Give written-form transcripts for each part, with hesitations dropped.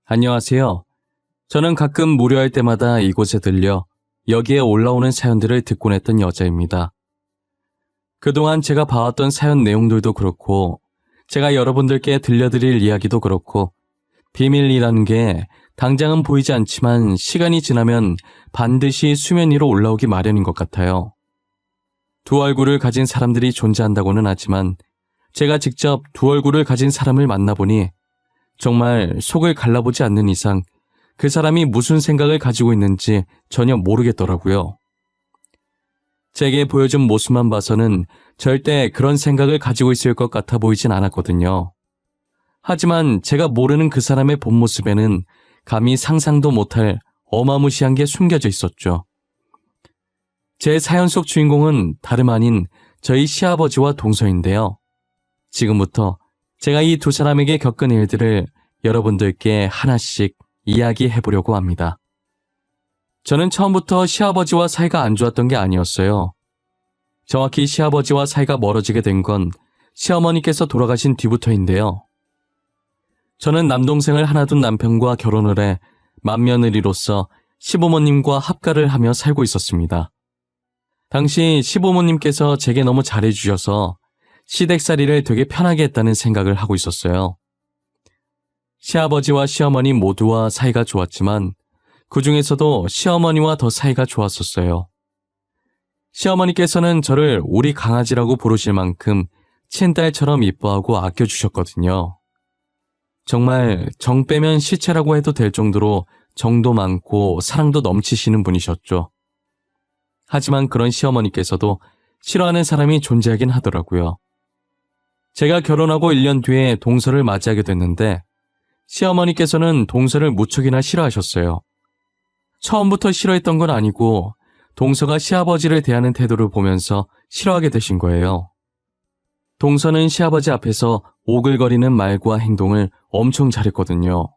안녕하세요. 저는 가끔 무료할 때마다 이곳에 들려 여기에 올라오는 사연들을 듣곤 했던 여자입니다. 그동안 제가 봐왔던 사연 내용들도 그렇고 제가 여러분들께 들려드릴 이야기도 그렇고 비밀이라는 게 당장은 보이지 않지만 시간이 지나면 반드시 수면 위로 올라오기 마련인 것 같아요. 두 얼굴을 가진 사람들이 존재한다고는 하지만 제가 직접 두 얼굴을 가진 사람을 만나보니 정말 속을 갈라보지 않는 이상 그 사람이 무슨 생각을 가지고 있는지 전혀 모르겠더라고요. 제게 보여준 모습만 봐서는 절대 그런 생각을 가지고 있을 것 같아 보이진 않았거든요. 하지만 제가 모르는 그 사람의 본 모습에는 감히 상상도 못할 어마무시한 게 숨겨져 있었죠. 제 사연 속 주인공은 다름 아닌 저희 시아버지와 동서인데요. 지금부터 제가 이 두 사람에게 겪은 일들을 여러분들께 하나씩 이야기해보려고 합니다. 저는 처음부터 시아버지와 사이가 안 좋았던 게 아니었어요. 정확히 시아버지와 사이가 멀어지게 된 건 시어머니께서 돌아가신 뒤부터인데요. 저는 남동생을 하나 둔 남편과 결혼을 해 맏며느리로서 시부모님과 합가를 하며 살고 있었습니다. 당시 시부모님께서 제게 너무 잘해주셔서 시댁살이를 되게 편하게 했다는 생각을 하고 있었어요. 시아버지와 시어머니 모두와 사이가 좋았지만 그 중에서도 시어머니와 더 사이가 좋았었어요. 시어머니께서는 저를 우리 강아지라고 부르실 만큼 친딸처럼 이뻐하고 아껴주셨거든요. 정말 정 빼면 시체라고 해도 될 정도로 정도 많고 사랑도 넘치시는 분이셨죠. 하지만 그런 시어머니께서도 싫어하는 사람이 존재하긴 하더라고요. 제가 결혼하고 1년 뒤에 동서를 맞이하게 됐는데 시어머니께서는 동서를 무척이나 싫어하셨어요. 처음부터 싫어했던 건 아니고 동서가 시아버지를 대하는 태도를 보면서 싫어하게 되신 거예요. 동서는 시아버지 앞에서 오글거리는 말과 행동을 엄청 잘했거든요.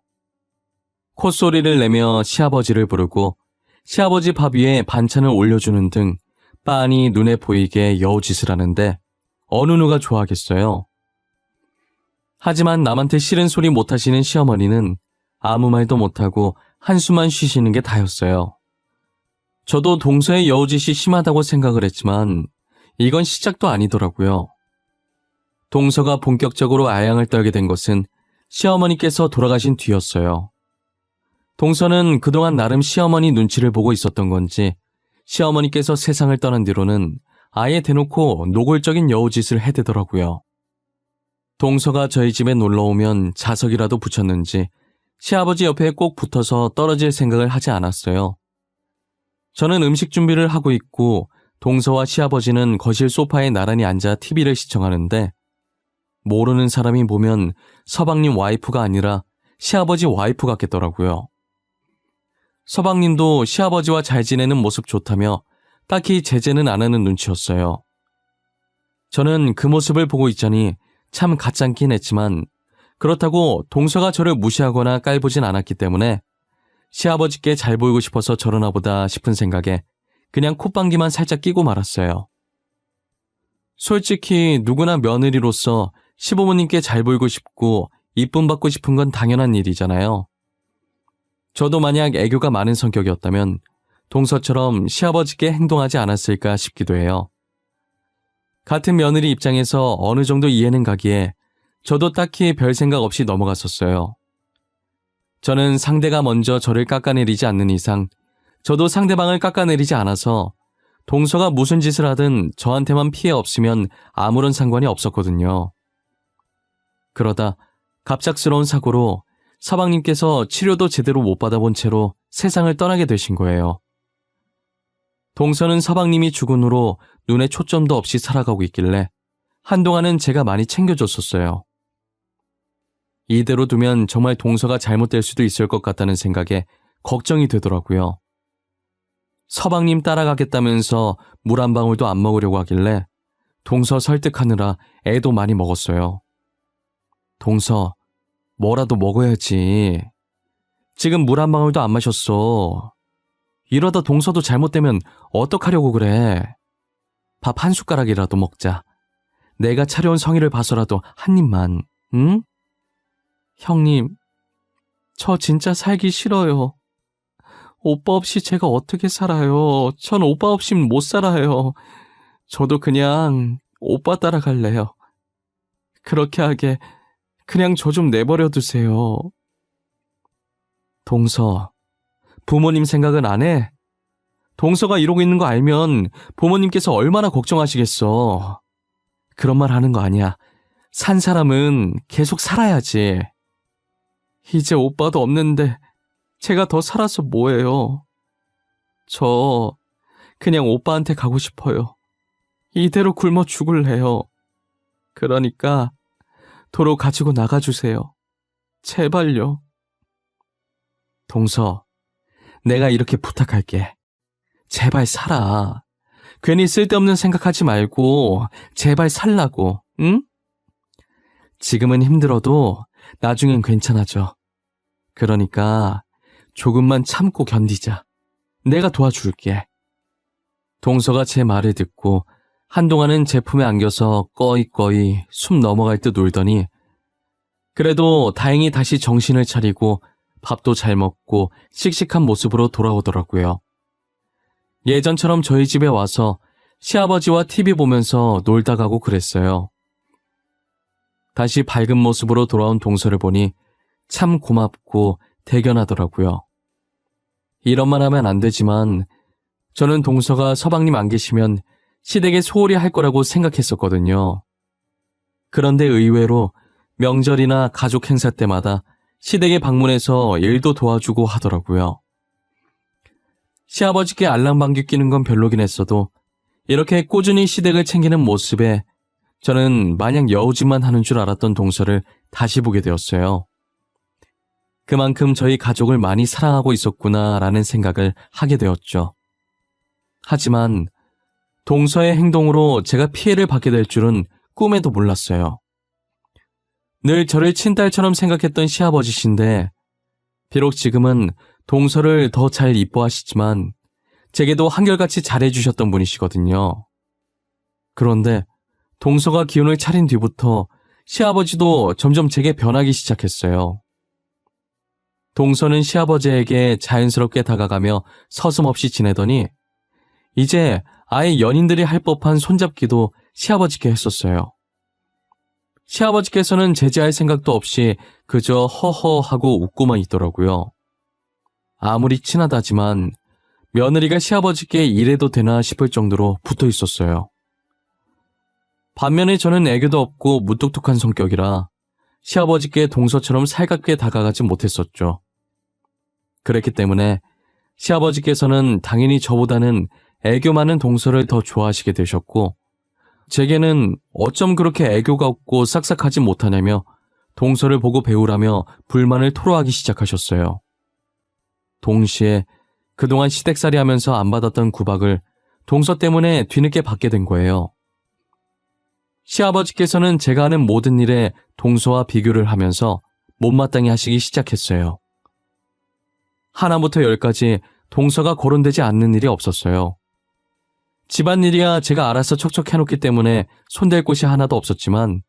콧소리를 내며 시아버지를 부르고 시아버지 밥 위에 반찬을 올려주는 등 빤히 눈에 보이게 여우짓을 하는데 어느 누가 좋아하겠어요. 하지만 남한테 싫은 소리 못하시는 시어머니는 아무 말도 못하고 한숨만 쉬시는 게 다였어요. 저도 동서의 여우짓이 심하다고 생각을 했지만 이건 시작도 아니더라고요. 동서가 본격적으로 아양을 떨게 된 것은 시어머니께서 돌아가신 뒤였어요. 동서는 그동안 나름 시어머니 눈치를 보고 있었던 건지 시어머니께서 세상을 떠난 뒤로는 아예 대놓고 노골적인 여우짓을 해대더라고요. 동서가 저희 집에 놀러오면 자석이라도 붙였는지 시아버지 옆에 꼭 붙어서 떨어질 생각을 하지 않았어요. 저는 음식 준비를 하고 있고 동서와 시아버지는 거실 소파에 나란히 앉아 TV를 시청하는데 모르는 사람이 보면 서방님 와이프가 아니라 시아버지 와이프 같겠더라고요. 서방님도 시아버지와 잘 지내는 모습 좋다며 딱히 제재는 안 하는 눈치였어요. 저는 그 모습을 보고 있자니 참 가짠긴 했지만 그렇다고 동서가 저를 무시하거나 깔보진 않았기 때문에 시아버지께 잘 보이고 싶어서 저러나 보다 싶은 생각에 그냥 콧방귀만 살짝 끼고 말았어요. 솔직히 누구나 며느리로서 시부모님께 잘 보이고 싶고 이쁨 받고 싶은 건 당연한 일이잖아요. 저도 만약 애교가 많은 성격이었다면 동서처럼 시아버지께 행동하지 않았을까 싶기도 해요. 같은 며느리 입장에서 어느 정도 이해는 가기에 저도 딱히 별 생각 없이 넘어갔었어요. 저는 상대가 먼저 저를 깎아내리지 않는 이상 저도 상대방을 깎아내리지 않아서 동서가 무슨 짓을 하든 저한테만 피해 없으면 아무런 상관이 없었거든요. 그러다 갑작스러운 사고로 서방님께서 치료도 제대로 못 받아본 채로 세상을 떠나게 되신 거예요. 동서는 서방님이 죽은 후로 눈에 초점도 없이 살아가고 있길래 한동안은 제가 많이 챙겨줬었어요. 이대로 두면 정말 동서가 잘못될 수도 있을 것 같다는 생각에 걱정이 되더라고요. 서방님 따라가겠다면서 물 한 방울도 안 먹으려고 하길래 동서 설득하느라 애도 많이 먹었어요. 동서, 뭐라도 먹어야지. 지금 물 한 방울도 안 마셨어. 이러다 동서도 잘못되면 어떡하려고 그래. 밥 한 숟가락이라도 먹자. 내가 차려온 성의를 봐서라도 한 입만, 응? 형님, 저 진짜 살기 싫어요. 오빠 없이 제가 어떻게 살아요? 전 오빠 없이는 못 살아요. 저도 그냥 오빠 따라갈래요. 그렇게 하게 그냥 저 좀 내버려 두세요. 동서, 부모님 생각은 안 해? 동서가 이러고 있는 거 알면 부모님께서 얼마나 걱정하시겠어. 그런 말 하는 거 아니야. 산 사람은 계속 살아야지. 이제 오빠도 없는데 제가 더 살아서 뭐해요. 저 그냥 오빠한테 가고 싶어요. 이대로 굶어 죽을래요. 그러니까 도로 가지고 나가주세요. 제발요. 동서, 내가 이렇게 부탁할게. 제발 살아. 괜히 쓸데없는 생각하지 말고 제발 살라고, 응? 지금은 힘들어도 나중엔 괜찮아져. 그러니까 조금만 참고 견디자. 내가 도와줄게. 동서가 제 말을 듣고 한동안은 제 품에 안겨서 꺼이꺼이 숨 넘어갈 듯 울더니 그래도 다행히 다시 정신을 차리고 밥도 잘 먹고 씩씩한 모습으로 돌아오더라고요. 예전처럼 저희 집에 와서 시아버지와 TV 보면서 놀다 가고 그랬어요. 다시 밝은 모습으로 돌아온 동서를 보니 참 고맙고 대견하더라고요. 이런 말 하면 안 되지만 저는 동서가 서방님 안 계시면 시댁에 소홀히 할 거라고 생각했었거든요. 그런데 의외로 명절이나 가족 행사 때마다 시댁에 방문해서 일도 도와주고 하더라고요. 시아버지께 알랑방귀 끼는 건 별로긴 했어도 이렇게 꾸준히 시댁을 챙기는 모습에 저는 마냥 여우짓만 하는 줄 알았던 동서를 다시 보게 되었어요. 그만큼 저희 가족을 많이 사랑하고 있었구나라는 생각을 하게 되었죠. 하지만 동서의 행동으로 제가 피해를 받게 될 줄은 꿈에도 몰랐어요. 늘 저를 친딸처럼 생각했던 시아버지신데 비록 지금은 동서를 더 잘 이뻐하시지만 제게도 한결같이 잘해주셨던 분이시거든요. 그런데 동서가 기운을 차린 뒤부터 시아버지도 점점 제게 변하기 시작했어요. 동서는 시아버지에게 자연스럽게 다가가며 서슴없이 지내더니 이제 아예 연인들이 할 법한 손잡기도 시아버지께 했었어요. 시아버지께서는 제지할 생각도 없이 그저 허허하고 웃고만 있더라고요. 아무리 친하다지만 며느리가 시아버지께 이래도 되나 싶을 정도로 붙어 있었어요. 반면에 저는 애교도 없고 무뚝뚝한 성격이라 시아버지께 동서처럼 살갑게 다가가지 못했었죠. 그랬기 때문에 시아버지께서는 당연히 저보다는 애교 많은 동서를 더 좋아하시게 되셨고 제게는 어쩜 그렇게 애교가 없고 싹싹하지 못하냐며 동서를 보고 배우라며 불만을 토로하기 시작하셨어요. 동시에 그동안 시댁살이 하면서 안 받았던 구박을 동서 때문에 뒤늦게 받게 된 거예요. 시아버지께서는 제가 하는 모든 일에 동서와 비교를 하면서 못마땅해 하시기 시작했어요. 하나부터 열까지 동서가 거론되지 않는 일이 없었어요. 집안일이야 제가 알아서 척척 해놓기 때문에 손댈 곳이 하나도 없었지만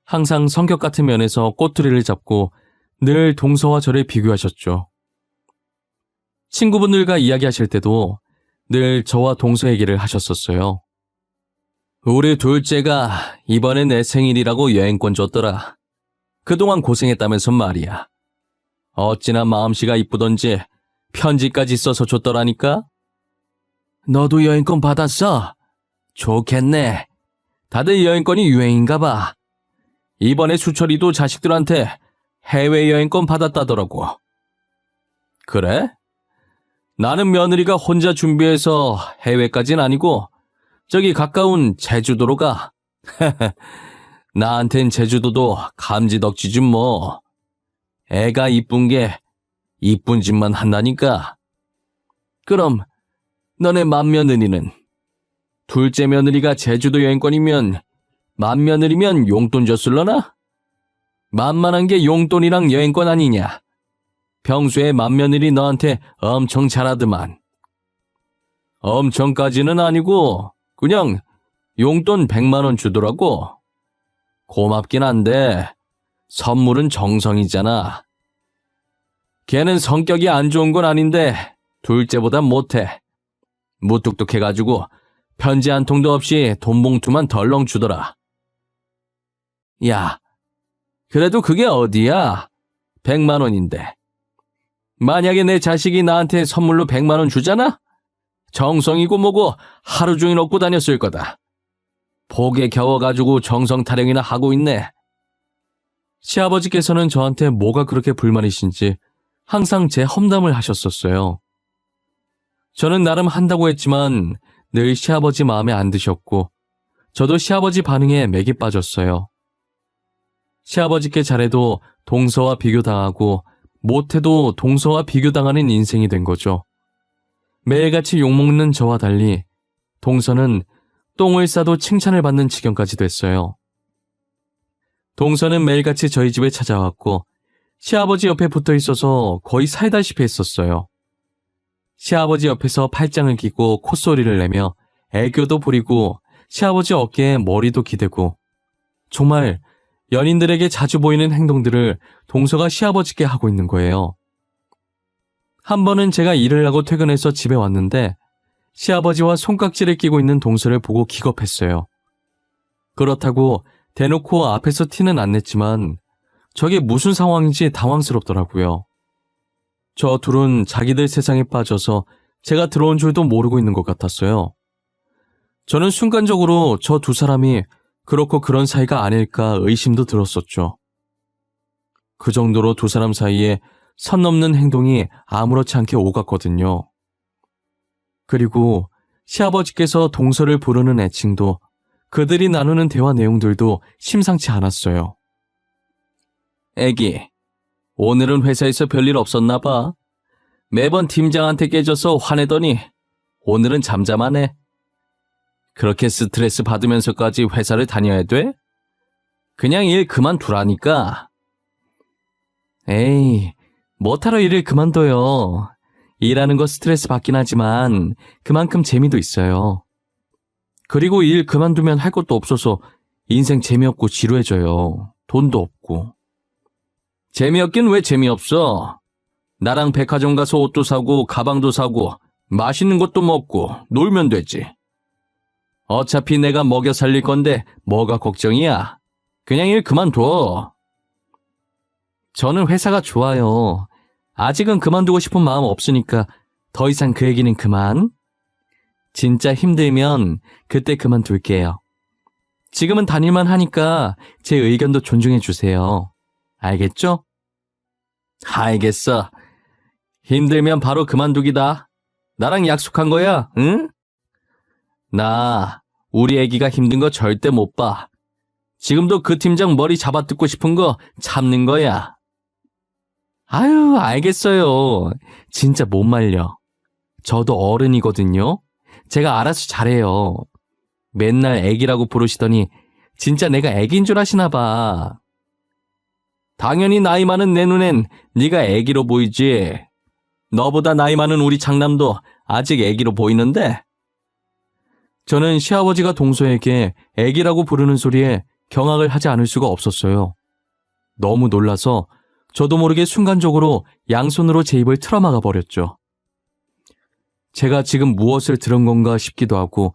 항상 성격 같은 면에서 꼬투리를 잡고 늘 동서와 저를 비교하셨죠. 친구분들과 이야기하실 때도 늘 저와 동서 얘기를 하셨었어요. 우리 둘째가 이번에 내 생일이라고 여행권 줬더라. 그동안 고생했다면서 말이야. 어찌나 마음씨가 이쁘던지 편지까지 써서 줬더라니까. 너도 여행권 받았어? 좋겠네. 다들 여행권이 유행인가 봐. 이번에 수철이도 자식들한테 해외여행권 받았다더라고. 그래? 나는 며느리가 혼자 준비해서 해외까진 아니고 저기 가까운 제주도로 가. 나한텐 제주도도 감지덕지지 뭐. 애가 이쁜 게 이쁜 짓만 한다니까. 그럼 너네 맏며느리는? 둘째 며느리가 제주도 여행권이면 맏며느리면 용돈 줬을러나? 만만한 게 용돈이랑 여행권 아니냐. 평소에 맏며느리 너한테 엄청 잘하더만. 엄청까지는 아니고 그냥 용돈 100만 원 주더라고. 고맙긴 한데 선물은 정성이잖아. 걔는 성격이 안 좋은 건 아닌데 둘째보단 못해. 무뚝뚝해가지고 편지 한 통도 없이 돈 봉투만 덜렁 주더라. 야, 그래도 그게 어디야? 100만 원인데. 만약에 내 자식이 나한테 선물로 100만 원 주잖아? 정성이고 뭐고 하루 종일 얻고 다녔을 거다. 복에 겨워가지고 정성 타령이나 하고 있네. 시아버지께서는 저한테 뭐가 그렇게 불만이신지 항상 제 험담을 하셨었어요. 저는 나름 한다고 했지만 늘 시아버지 마음에 안 드셨고 저도 시아버지 반응에 맥이 빠졌어요. 시아버지께 잘해도 동서와 비교당하고 못해도 동서와 비교당하는 인생이 된 거죠. 매일같이 욕먹는 저와 달리 동서는 똥을 싸도 칭찬을 받는 지경까지 됐어요. 동서는 매일같이 저희 집에 찾아왔고 시아버지 옆에 붙어 있어서 거의 살다시피 했었어요. 시아버지 옆에서 팔짱을 끼고 콧소리를 내며 애교도 부리고 시아버지 어깨에 머리도 기대고 정말 연인들에게 자주 보이는 행동들을 동서가 시아버지께 하고 있는 거예요. 한 번은 제가 일을 하고 퇴근해서 집에 왔는데 시아버지와 손깍지를 끼고 있는 동서를 보고 기겁했어요. 그렇다고 대놓고 앞에서 티는 안 냈지만 저게 무슨 상황인지 당황스럽더라고요. 저 둘은 자기들 세상에 빠져서 제가 들어온 줄도 모르고 있는 것 같았어요. 저는 순간적으로 저 두 사람이 그렇고 그런 사이가 아닐까 의심도 들었었죠. 그 정도로 두 사람 사이에 선 넘는 행동이 아무렇지 않게 오갔거든요. 그리고 시아버지께서 동서를 부르는 애칭도 그들이 나누는 대화 내용들도 심상치 않았어요. 애기, 오늘은 회사에서 별일 없었나 봐. 매번 팀장한테 깨져서 화내더니 오늘은 잠잠하네. 그렇게 스트레스 받으면서까지 회사를 다녀야 돼? 그냥 일 그만두라니까. 에이, 뭐하러 일을 그만둬요. 일하는 거 스트레스 받긴 하지만 그만큼 재미도 있어요. 그리고 일 그만두면 할 것도 없어서 인생 재미없고 지루해져요. 돈도 없고. 재미없긴 왜 재미없어? 나랑 백화점 가서 옷도 사고 가방도 사고 맛있는 것도 먹고 놀면 되지. 어차피 내가 먹여 살릴 건데 뭐가 걱정이야? 그냥 일 그만둬. 저는 회사가 좋아요. 아직은 그만두고 싶은 마음 없으니까 더 이상 그 얘기는 그만. 진짜 힘들면 그때 그만둘게요. 지금은 다닐만 하니까 제 의견도 존중해 주세요. 알겠죠? 알겠어. 힘들면 바로 그만두기다. 나랑 약속한 거야, 응? 나 우리 애기가 힘든 거 절대 못 봐. 지금도 그 팀장 머리 잡아뜯고 싶은 거 참는 거야. 아유, 알겠어요. 진짜 못 말려. 저도 어른이거든요. 제가 알아서 잘해요. 맨날 애기라고 부르시더니 진짜 내가 애기인 줄 아시나 봐. 당연히 나이 많은 내 눈엔 네가 애기로 보이지. 너보다 나이 많은 우리 장남도 아직 애기로 보이는데. 저는 시아버지가 동서에게 애기라고 부르는 소리에 경악을 하지 않을 수가 없었어요. 너무 놀라서 저도 모르게 순간적으로 양손으로 제 입을 틀어막아 버렸죠. 제가 지금 무엇을 들은 건가 싶기도 하고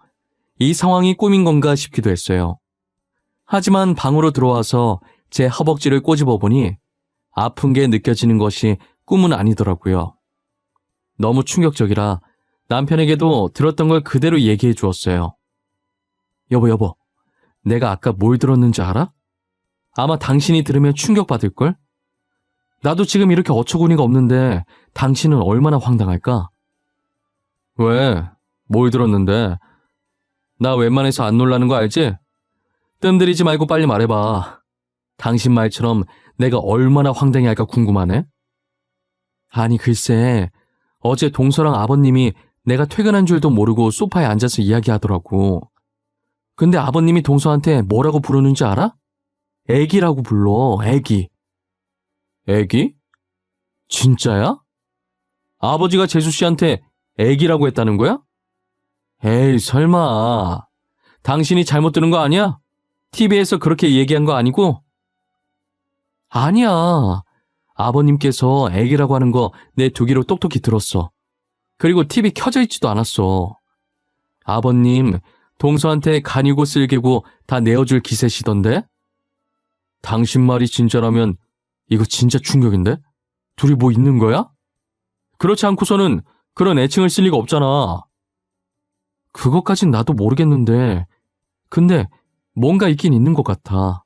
이 상황이 꿈인 건가 싶기도 했어요. 하지만 방으로 들어와서 제 허벅지를 꼬집어 보니 아픈 게 느껴지는 것이 꿈은 아니더라고요. 너무 충격적이라 남편에게도 들었던 걸 그대로 얘기해 주었어요. 여보, 내가 아까 뭘 들었는지 알아? 아마 당신이 들으면 충격받을걸? 나도 지금 이렇게 어처구니가 없는데 당신은 얼마나 황당할까? 왜? 뭘 들었는데? 나 웬만해서 안 놀라는 거 알지? 뜸들이지 말고 빨리 말해봐. 당신 말처럼 내가 얼마나 황당해할까 궁금하네? 아니 글쎄, 어제 동서랑 아버님이 내가 퇴근한 줄도 모르고 소파에 앉아서 이야기하더라고. 근데 아버님이 동서한테 뭐라고 부르는지 알아? 애기라고 불러, 애기. 애기? 진짜야? 아버지가 재수 씨한테 애기라고 했다는 거야? 에이, 설마. 당신이 잘못 들은 거 아니야? TV에서 그렇게 얘기한 거 아니고? 아니야. 아버님께서 애기라고 하는 거 내 두 귀로 똑똑히 들었어. 그리고 TV 켜져 있지도 않았어. 아버님, 동서한테 간이고 쓸개고 다 내어줄 기세시던데? 당신 말이 진짜라면 이거 진짜 충격인데? 둘이 뭐 있는 거야? 그렇지 않고서는 그런 애칭을 쓸 리가 없잖아. 그것까진 나도 모르겠는데, 근데 뭔가 있긴 있는 것 같아.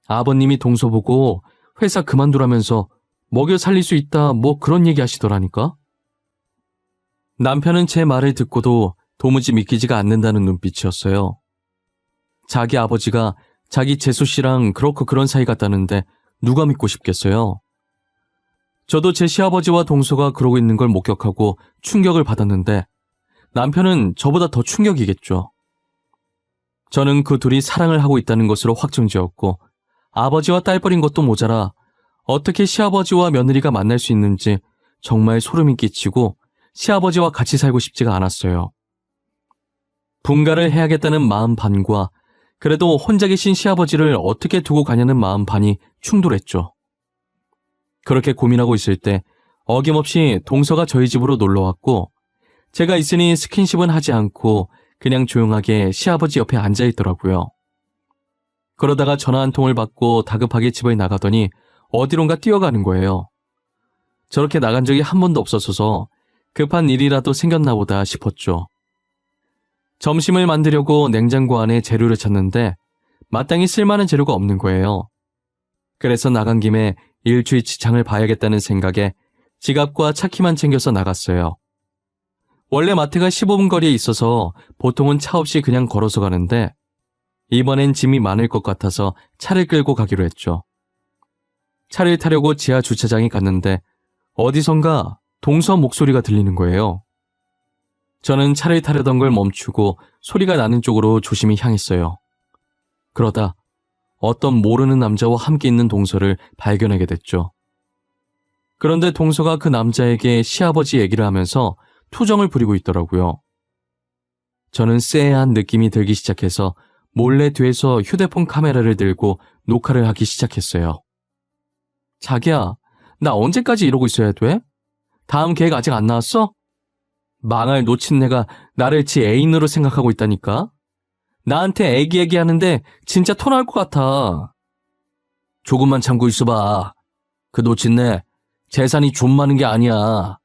아버님이 동서 보고 회사 그만두라면서 먹여 살릴 수 있다 뭐 그런 얘기 하시더라니까. 남편은 제 말을 듣고도 도무지 믿기지가 않는다는 눈빛이었어요. 자기 아버지가 자기 재수 씨랑 그렇고 그런 사이 같다는데 누가 믿고 싶겠어요. 저도 제 시아버지와 동서가 그러고 있는 걸 목격하고 충격을 받았는데 남편은 저보다 더 충격이겠죠. 저는 그 둘이 사랑을 하고 있다는 것으로 확정지었고 아버지와 딸뻘인 것도 모자라 어떻게 시아버지와 며느리가 만날 수 있는지 정말 소름이 끼치고 시아버지와 같이 살고 싶지가 않았어요. 분가를 해야겠다는 마음 반과 그래도 혼자 계신 시아버지를 어떻게 두고 가냐는 마음 반이 충돌했죠. 그렇게 고민하고 있을 때 어김없이 동서가 저희 집으로 놀러왔고 제가 있으니 스킨십은 하지 않고 그냥 조용하게 시아버지 옆에 앉아있더라고요. 그러다가 전화 한 통을 받고 다급하게 집을 나가더니 어디론가 뛰어가는 거예요. 저렇게 나간 적이 한 번도 없었어서 급한 일이라도 생겼나 보다 싶었죠. 점심을 만들려고 냉장고 안에 재료를 찾는데 마땅히 쓸만한 재료가 없는 거예요. 그래서 나간 김에 일주일치 장을 봐야겠다는 생각에 지갑과 차키만 챙겨서 나갔어요. 원래 마트가 15분 거리에 있어서 보통은 차 없이 그냥 걸어서 가는데 이번엔 짐이 많을 것 같아서 차를 끌고 가기로 했죠. 차를 타려고 지하 주차장에 갔는데 어디선가 동서 목소리가 들리는 거예요. 저는 차를 타려던 걸 멈추고 소리가 나는 쪽으로 조심히 향했어요. 그러다 어떤 모르는 남자와 함께 있는 동서를 발견하게 됐죠. 그런데 동서가 그 남자에게 시아버지 얘기를 하면서 투정을 부리고 있더라고요. 저는 쎄한 느낌이 들기 시작해서 몰래 뒤에서 휴대폰 카메라를 들고 녹화를 하기 시작했어요. 자기야, 나 언제까지 이러고 있어야 돼? 다음 계획 아직 안 나왔어? 망할 놓친 내가 나를 지 애인으로 생각하고 있다니까? 나한테 애기 얘기하는데 진짜 토 나올 것 같아. 조금만 참고 있어봐. 그 놓친 내 재산이 좀 많은 게 아니야.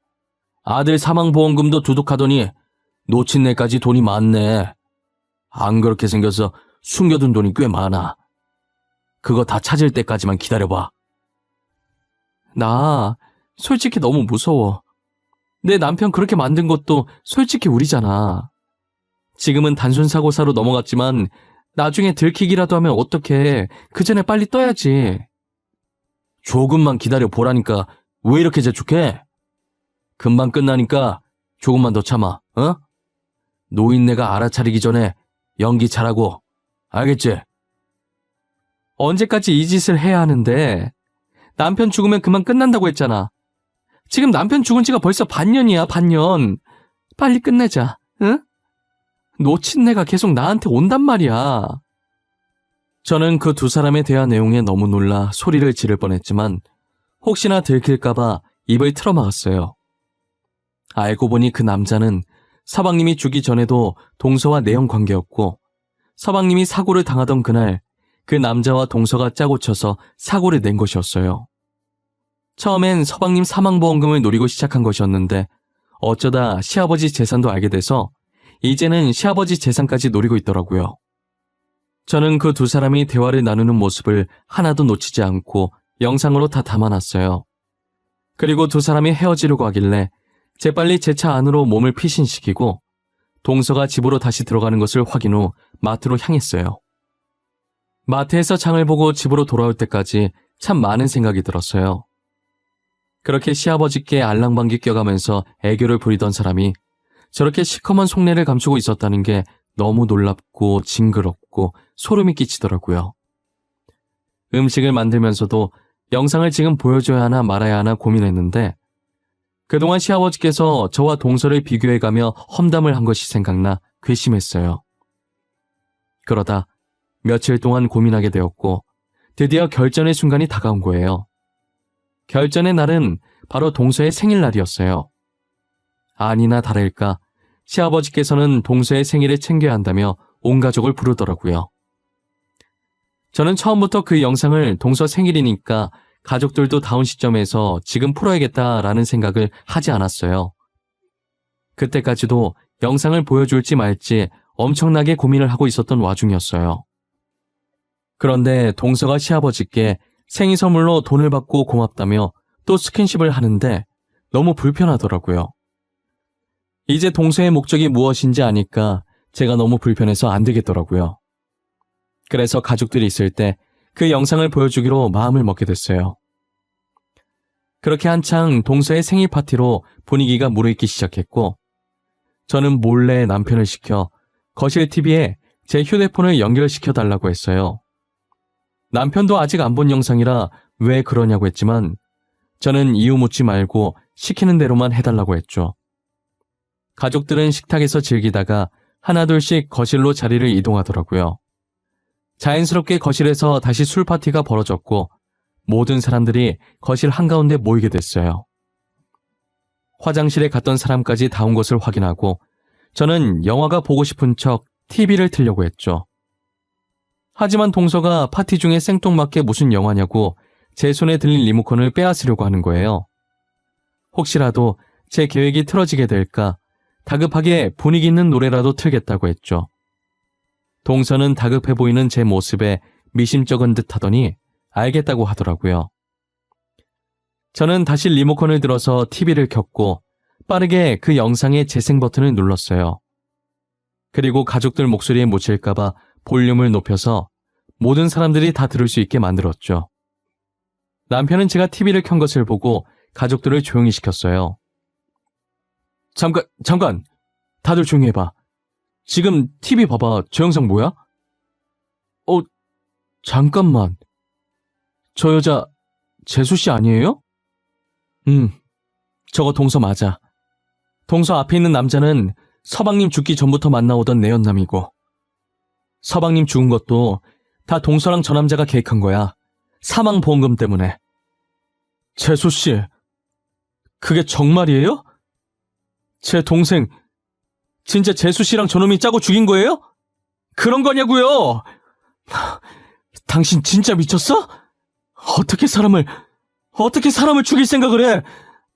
아들 사망보험금도 두둑하더니 놓친 내까지 돈이 많네. 안 그렇게 생겨서 숨겨둔 돈이 꽤 많아. 그거 다 찾을 때까지만 기다려봐. 나 솔직히 너무 무서워. 내 남편 그렇게 만든 것도 솔직히 우리잖아. 지금은 단순 사고사로 넘어갔지만 나중에 들키기라도 하면 어떡해. 그 전에 빨리 떠야지. 조금만 기다려 보라니까 왜 이렇게 재촉해? 금방 끝나니까 조금만 더 참아, 어? 노인네가 알아차리기 전에 연기 잘하고, 알겠지? 언제까지 이 짓을 해야 하는데? 남편 죽으면 그만 끝난다고 했잖아. 지금 남편 죽은 지가 벌써 반년이야, 반년. 빨리 끝내자, 응? 놓친 내가 계속 나한테 온단 말이야. 저는 그 두 사람의 대화 내용에 너무 놀라 소리를 지를 뻔했지만 혹시나 들킬까봐 입을 틀어막았어요. 알고 보니 그 남자는 서방님이 죽기 전에도 동서와 내연 관계였고 서방님이 사고를 당하던 그날 그 남자와 동서가 짜고 쳐서 사고를 낸 것이었어요. 처음엔 서방님 사망보험금을 노리고 시작한 것이었는데 어쩌다 시아버지 재산도 알게 돼서 이제는 시아버지 재산까지 노리고 있더라고요. 저는 그 두 사람이 대화를 나누는 모습을 하나도 놓치지 않고 영상으로 다 담아놨어요. 그리고 두 사람이 헤어지려고 하길래 재빨리 제 차 안으로 몸을 피신시키고 동서가 집으로 다시 들어가는 것을 확인 후 마트로 향했어요. 마트에서 장을 보고 집으로 돌아올 때까지 참 많은 생각이 들었어요. 그렇게 시아버지께 알랑방귀 껴가면서 애교를 부리던 사람이 저렇게 시커먼 속내를 감추고 있었다는 게 너무 놀랍고 징그럽고 소름이 끼치더라고요. 음식을 만들면서도 영상을 지금 보여줘야 하나 말아야 하나 고민했는데 그동안 시아버지께서 저와 동서를 비교해가며 험담을 한 것이 생각나 괘씸했어요. 그러다 며칠 동안 고민하게 되었고 드디어 결전의 순간이 다가온 거예요. 결전의 날은 바로 동서의 생일날이었어요. 아니나 다를까 시아버지께서는 동서의 생일을 챙겨야 한다며 온 가족을 부르더라고요. 저는 처음부터 그 영상을 동서 생일이니까 가족들도 다운 시점에서 지금 풀어야겠다라는 생각을 하지 않았어요. 그때까지도 영상을 보여줄지 말지 엄청나게 고민을 하고 있었던 와중이었어요. 그런데 동서가 시아버지께 생일 선물로 돈을 받고 고맙다며 또 스킨십을 하는데 너무 불편하더라고요. 이제 동서의 목적이 무엇인지 아니까 제가 너무 불편해서 안 되겠더라고요. 그래서 가족들이 있을 때 그 영상을 보여주기로 마음을 먹게 됐어요. 그렇게 한창 동서의 생일 파티로 분위기가 무르익기 시작했고 저는 몰래 남편을 시켜 거실 TV에 제 휴대폰을 연결시켜 달라고 했어요. 남편도 아직 안 본 영상이라 왜 그러냐고 했지만 저는 이유 묻지 말고 시키는 대로만 해달라고 했죠. 가족들은 식탁에서 즐기다가 하나둘씩 거실로 자리를 이동하더라고요. 자연스럽게 거실에서 다시 술 파티가 벌어졌고 모든 사람들이 거실 한가운데 모이게 됐어요. 화장실에 갔던 사람까지 다 온 것을 확인하고 저는 영화가 보고 싶은 척 TV를 틀려고 했죠. 하지만 동서가 파티 중에 생뚱맞게 무슨 영화냐고 제 손에 들린 리모컨을 빼앗으려고 하는 거예요. 혹시라도 제 계획이 틀어지게 될까 다급하게 분위기 있는 노래라도 틀겠다고 했죠. 동서는 다급해 보이는 제 모습에 미심쩍은 듯 하더니 알겠다고 하더라고요. 저는 다시 리모컨을 들어서 TV를 켰고 빠르게 그 영상의 재생 버튼을 눌렀어요. 그리고 가족들 목소리에 묻힐까봐 볼륨을 높여서 모든 사람들이 다 들을 수 있게 만들었죠. 남편은 제가 TV를 켠 것을 보고 가족들을 조용히 시켰어요. 잠깐! 다들 조용히 해봐. 지금 TV 봐봐. 저 영상 뭐야? 잠깐만. 저 여자 재수씨 아니에요? 저거 동서 맞아. 동서 앞에 있는 남자는 서방님 죽기 전부터 만나오던 내연남이고 서방님 죽은 것도 다 동서랑 저 남자가 계획한 거야. 사망보험금 때문에. 재수씨, 그게 정말이에요? 제 동생 진짜 재수씨랑 저놈이 짜고 죽인 거예요? 그런 거냐고요? 당신 진짜 미쳤어? 어떻게 사람을 죽일 생각을 해?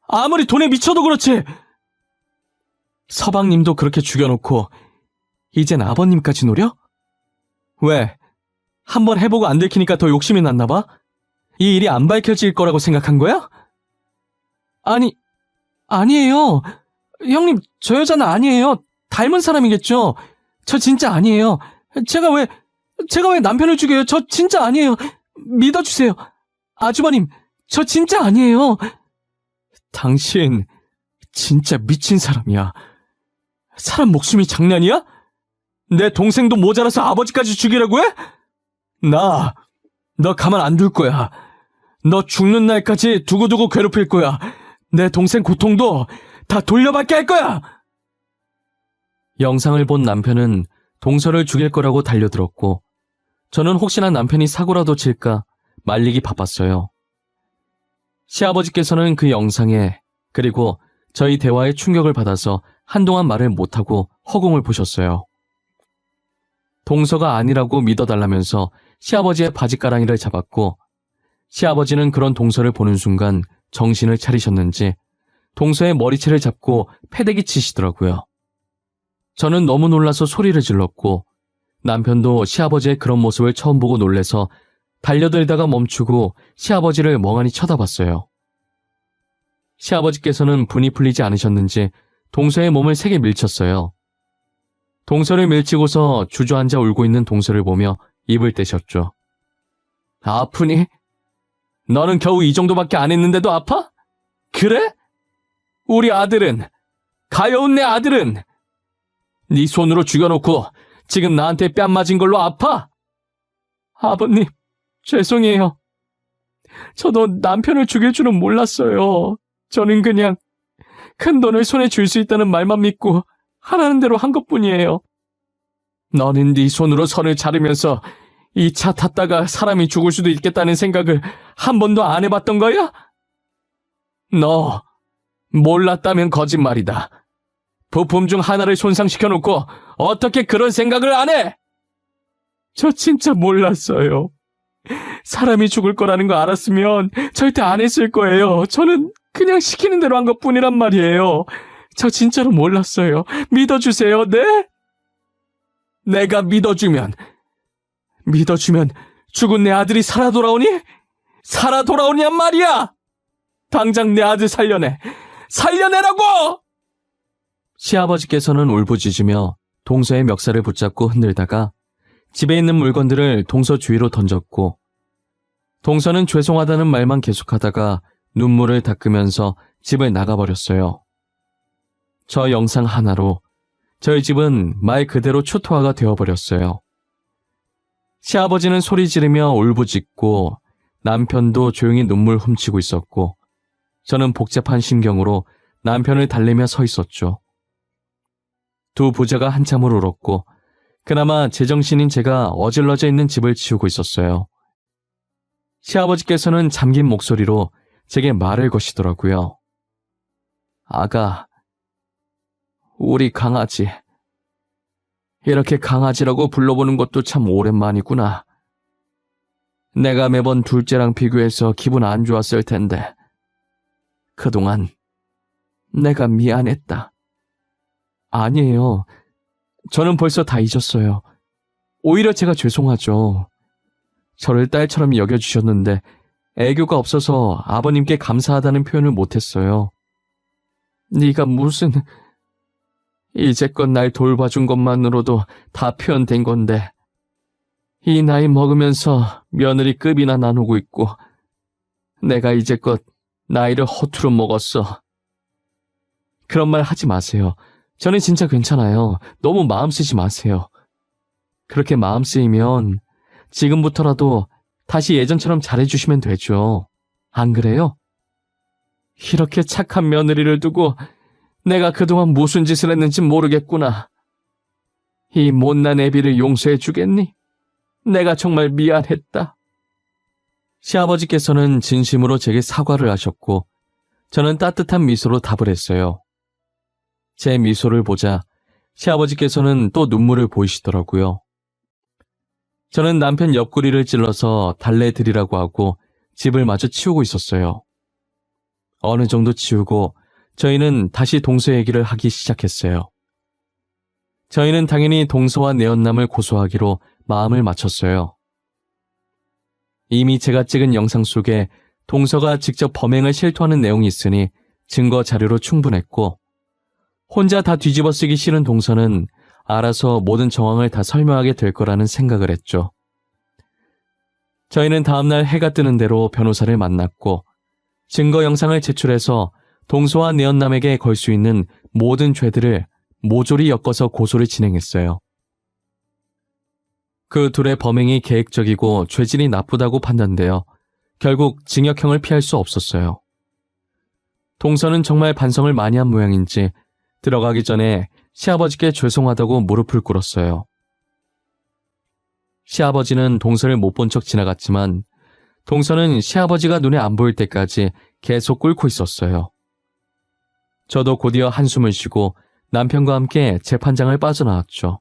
아무리 돈에 미쳐도 그렇지. 서방님도 그렇게 죽여놓고 이젠 아버님까지 노려? 왜? 한번 해보고 안 들키니까 더 욕심이 났나 봐? 이 일이 안 밝혀질 거라고 생각한 거야? 아니에요. 형님, 저 여자는 아니에요. 닮은 사람이겠죠. 저 진짜 아니에요. 제가 왜 남편을 죽여요? 저 진짜 아니에요. 믿어주세요. 아주버님, 저 진짜 아니에요. 당신 진짜 미친 사람이야. 사람 목숨이 장난이야? 내 동생도 모자라서 아버지까지 죽이라고 해? 너 가만 안 둘 거야. 너 죽는 날까지 두고두고 괴롭힐 거야. 내 동생 고통도 다 돌려받게 할 거야. 영상을 본 남편은 동서를 죽일 거라고 달려들었고 저는 혹시나 남편이 사고라도 칠까 말리기 바빴어요. 시아버지께서는 그 영상에 그리고 저희 대화에 충격을 받아서 한동안 말을 못하고 허공을 보셨어요. 동서가 아니라고 믿어달라면서 시아버지의 바지가랑이를 잡았고 시아버지는 그런 동서를 보는 순간 정신을 차리셨는지 동서의 머리채를 잡고 패대기 치시더라고요. 저는 너무 놀라서 소리를 질렀고 남편도 시아버지의 그런 모습을 처음 보고 놀래서 달려들다가 멈추고 시아버지를 멍하니 쳐다봤어요. 시아버지께서는 분이 풀리지 않으셨는지 동서의 몸을 세게 밀쳤어요. 동서를 밀치고서 주저앉아 울고 있는 동서를 보며 입을 떼셨죠. 아프니? 너는 겨우 이 정도밖에 안 했는데도 아파? 그래? 우리 아들은, 가여운 내 아들은 네 손으로 죽여놓고 지금 나한테 뺨 맞은 걸로 아파? 아버님, 죄송해요. 저도 남편을 죽일 줄은 몰랐어요. 저는 그냥 큰 돈을 손에 쥘 수 있다는 말만 믿고 하라는 대로 한 것뿐이에요. 너는 네 손으로 선을 자르면서 이 차 탔다가 사람이 죽을 수도 있겠다는 생각을 한 번도 안 해봤던 거야? 너 몰랐다면 거짓말이다. 부품 중 하나를 손상시켜놓고 어떻게 그런 생각을 안 해? 저 진짜 몰랐어요. 사람이 죽을 거라는 거 알았으면 절대 안 했을 거예요. 저는 그냥 시키는 대로 한 것뿐이란 말이에요. 저 진짜로 몰랐어요. 믿어주세요, 네? 내가 믿어주면 죽은 내 아들이 살아 돌아오니? 살아 돌아오냔 말이야! 당장 내 아들 살려내라고! 시아버지께서는 울부짖으며 동서의 멱살을 붙잡고 흔들다가 집에 있는 물건들을 동서 주위로 던졌고, 동서는 죄송하다는 말만 계속하다가 눈물을 닦으면서 집을 나가버렸어요. 저 영상 하나로 저희 집은 말 그대로 초토화가 되어버렸어요. 시아버지는 소리 지르며 울부짖고 남편도 조용히 눈물 훔치고 있었고, 저는 복잡한 심경으로 남편을 달래며 서 있었죠. 두 부자가 한참을 울었고 그나마 제정신인 제가 어질러져 있는 집을 치우고 있었어요. 시아버지께서는 잠긴 목소리로 제게 말을 거시더라고요. 아가, 우리 강아지. 이렇게 강아지라고 불러보는 것도 참 오랜만이구나. 내가 매번 둘째랑 비교해서 기분 안 좋았을 텐데 그동안 내가 미안했다. 아니에요. 저는 벌써 다 잊었어요. 오히려 제가 죄송하죠. 저를 딸처럼 여겨주셨는데 애교가 없어서 아버님께 감사하다는 표현을 못했어요. 네가 무슨... 이제껏 날 돌봐준 것만으로도 다 표현된 건데 이 나이 먹으면서 며느리급이나 나누고 있고 내가 이제껏 나이를 허투루 먹었어. 그런 말 하지 마세요. 저는 진짜 괜찮아요. 너무 마음 쓰지 마세요. 그렇게 마음 쓰이면 지금부터라도 다시 예전처럼 잘해주시면 되죠. 안 그래요? 이렇게 착한 며느리를 두고 내가 그동안 무슨 짓을 했는지 모르겠구나. 이 못난 애비를 용서해 주겠니? 내가 정말 미안했다. 시아버지께서는 진심으로 제게 사과를 하셨고 저는 따뜻한 미소로 답을 했어요. 제 미소를 보자 시아버지께서는 또 눈물을 보이시더라고요. 저는 남편 옆구리를 찔러서 달래드리라고 하고 집을 마저 치우고 있었어요. 어느 정도 치우고 저희는 다시 동서 얘기를 하기 시작했어요. 저희는 당연히 동서와 내연남을 고소하기로 마음을 맞췄어요. 이미 제가 찍은 영상 속에 동서가 직접 범행을 실토하는 내용이 있으니 증거 자료로 충분했고 혼자 다 뒤집어 쓰기 싫은 동서는 알아서 모든 정황을 다 설명하게 될 거라는 생각을 했죠. 저희는 다음날 해가 뜨는 대로 변호사를 만났고 증거 영상을 제출해서 동서와 내연남에게 걸 수 있는 모든 죄들을 모조리 엮어서 고소를 진행했어요. 그 둘의 범행이 계획적이고 죄질이 나쁘다고 판단되어 결국 징역형을 피할 수 없었어요. 동서는 정말 반성을 많이 한 모양인지 들어가기 전에 시아버지께 죄송하다고 무릎을 꿇었어요. 시아버지는 동서를 못 본 척 지나갔지만 동서는 시아버지가 눈에 안 보일 때까지 계속 꿇고 있었어요. 저도 곧이어 한숨을 쉬고 남편과 함께 재판장을 빠져나왔죠.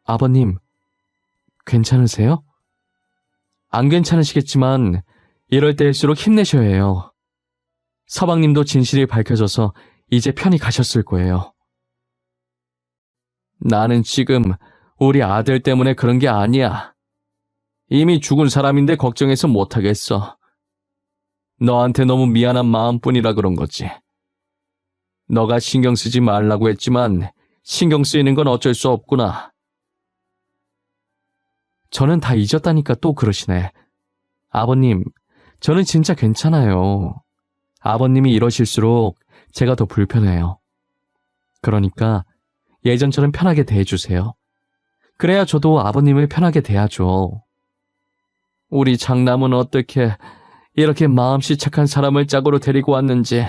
아버님, 괜찮으세요? 안 괜찮으시겠지만 이럴 때일수록 힘내셔야 해요. 서방님도 진실이 밝혀져서 이제 편히 가셨을 거예요. 나는 지금 우리 아들 때문에 그런 게 아니야. 이미 죽은 사람인데 걱정해서 못하겠어. 너한테 너무 미안한 마음뿐이라 그런 거지. 너가 신경 쓰지 말라고 했지만 신경 쓰이는 건 어쩔 수 없구나. 저는 다 잊었다니까 또 그러시네. 아버님, 저는 진짜 괜찮아요. 아버님이 이러실수록 제가 더 불편해요. 그러니까 예전처럼 편하게 대해주세요. 그래야 저도 아버님을 편하게 대하죠. 우리 장남은 어떻게 이렇게 마음씨 착한 사람을 짝으로 데리고 왔는지.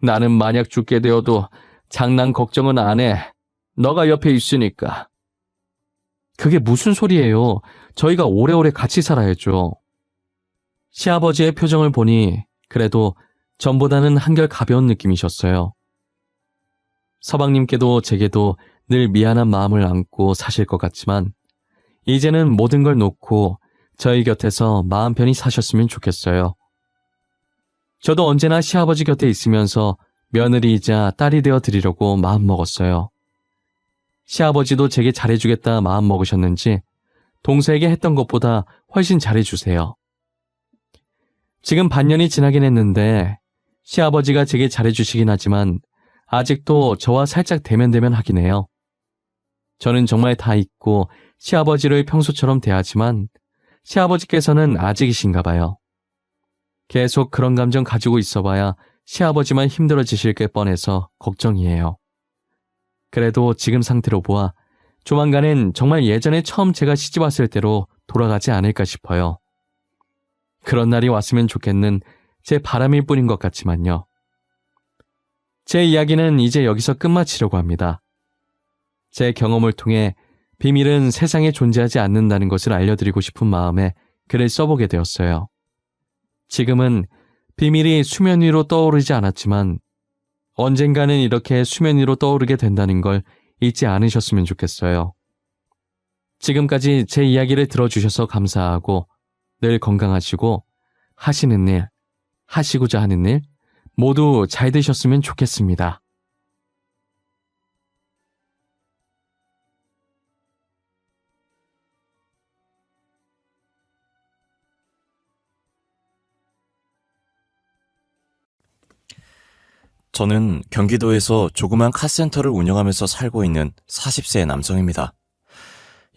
나는 만약 죽게 되어도 장남 걱정은 안 해. 너가 옆에 있으니까. 그게 무슨 소리예요. 저희가 오래오래 같이 살아야죠. 시아버지의 표정을 보니 그래도 전보다는 한결 가벼운 느낌이셨어요. 서방님께도 제게도 늘 미안한 마음을 안고 사실 것 같지만 이제는 모든 걸 놓고 저희 곁에서 마음 편히 사셨으면 좋겠어요. 저도 언제나 시아버지 곁에 있으면서 며느리이자 딸이 되어 드리려고 마음먹었어요. 시아버지도 제게 잘해주겠다 마음먹으셨는지 동서에게 했던 것보다 훨씬 잘해주세요. 지금 반년이 지나긴 했는데 시아버지가 제게 잘해주시긴 하지만 아직도 저와 살짝 대면대면 하긴 해요. 저는 정말 다 잊고 시아버지를 평소처럼 대하지만 시아버지께서는 아직이신가 봐요. 계속 그런 감정 가지고 있어봐야 시아버지만 힘들어지실 게 뻔해서 걱정이에요. 그래도 지금 상태로 보아 조만간엔 정말 예전에 처음 제가 시집 왔을 때로 돌아가지 않을까 싶어요. 그런 날이 왔으면 좋겠는 제 바람일 뿐인 것 같지만요. 제 이야기는 이제 여기서 끝마치려고 합니다. 제 경험을 통해 비밀은 세상에 존재하지 않는다는 것을 알려드리고 싶은 마음에 글을 써보게 되었어요. 지금은 비밀이 수면 위로 떠오르지 않았지만 언젠가는 이렇게 수면 위로 떠오르게 된다는 걸 잊지 않으셨으면 좋겠어요. 지금까지 제 이야기를 들어주셔서 감사하고 늘 건강하시고 하시는 일, 하시고자 하는 일 모두 잘 되셨으면 좋겠습니다. 저는 경기도에서 조그만 카센터를 운영하면서 살고 있는 40세의 남성입니다.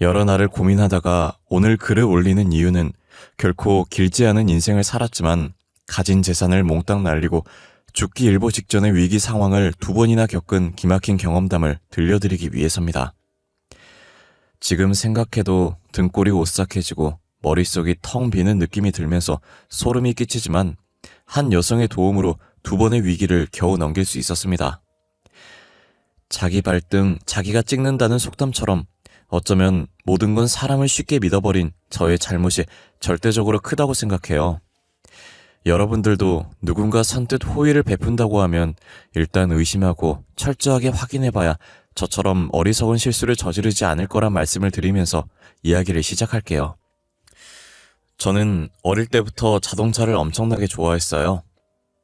여러 날을 고민하다가 오늘 글을 올리는 이유는 결코 길지 않은 인생을 살았지만 가진 재산을 몽땅 날리고 죽기 일보 직전의 위기 상황을 2번이나 겪은 기막힌 경험담을 들려드리기 위해서입니다. 지금 생각해도 등골이 오싹해지고 머릿속이 텅 비는 느낌이 들면서 소름이 끼치지만 한 여성의 도움으로 2번의 위기를 겨우 넘길 수 있었습니다. 자기 발등 자기가 찍는다는 속담처럼 어쩌면 모든 건 사람을 쉽게 믿어버린 저의 잘못이 절대적으로 크다고 생각해요. 여러분들도 누군가 선뜻 호의를 베푼다고 하면 일단 의심하고 철저하게 확인해봐야 저처럼 어리석은 실수를 저지르지 않을 거란 말씀을 드리면서 이야기를 시작할게요. 저는 어릴 때부터 자동차를 엄청나게 좋아했어요.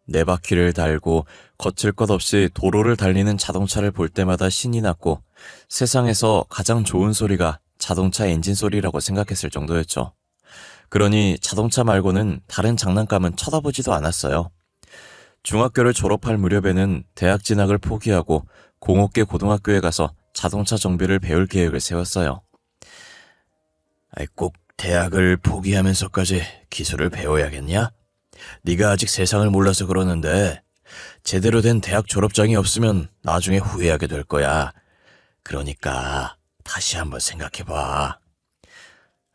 네 바퀴를 달고 거칠 것 없이 도로를 달리는 자동차를 볼 때마다 신이 났고 세상에서 가장 좋은 소리가 자동차 엔진 소리라고 생각했을 정도였죠. 그러니 자동차 말고는 다른 장난감은 쳐다보지도 않았어요. 중학교를 졸업할 무렵에는 대학 진학을 포기하고 공업계 고등학교에 가서 자동차 정비를 배울 계획을 세웠어요. 꼭 대학을 포기하면서까지 기술을 배워야겠냐? 네가 아직 세상을 몰라서 그러는데 제대로 된 대학 졸업장이 없으면 나중에 후회하게 될 거야. 그러니까 다시 한번 생각해봐.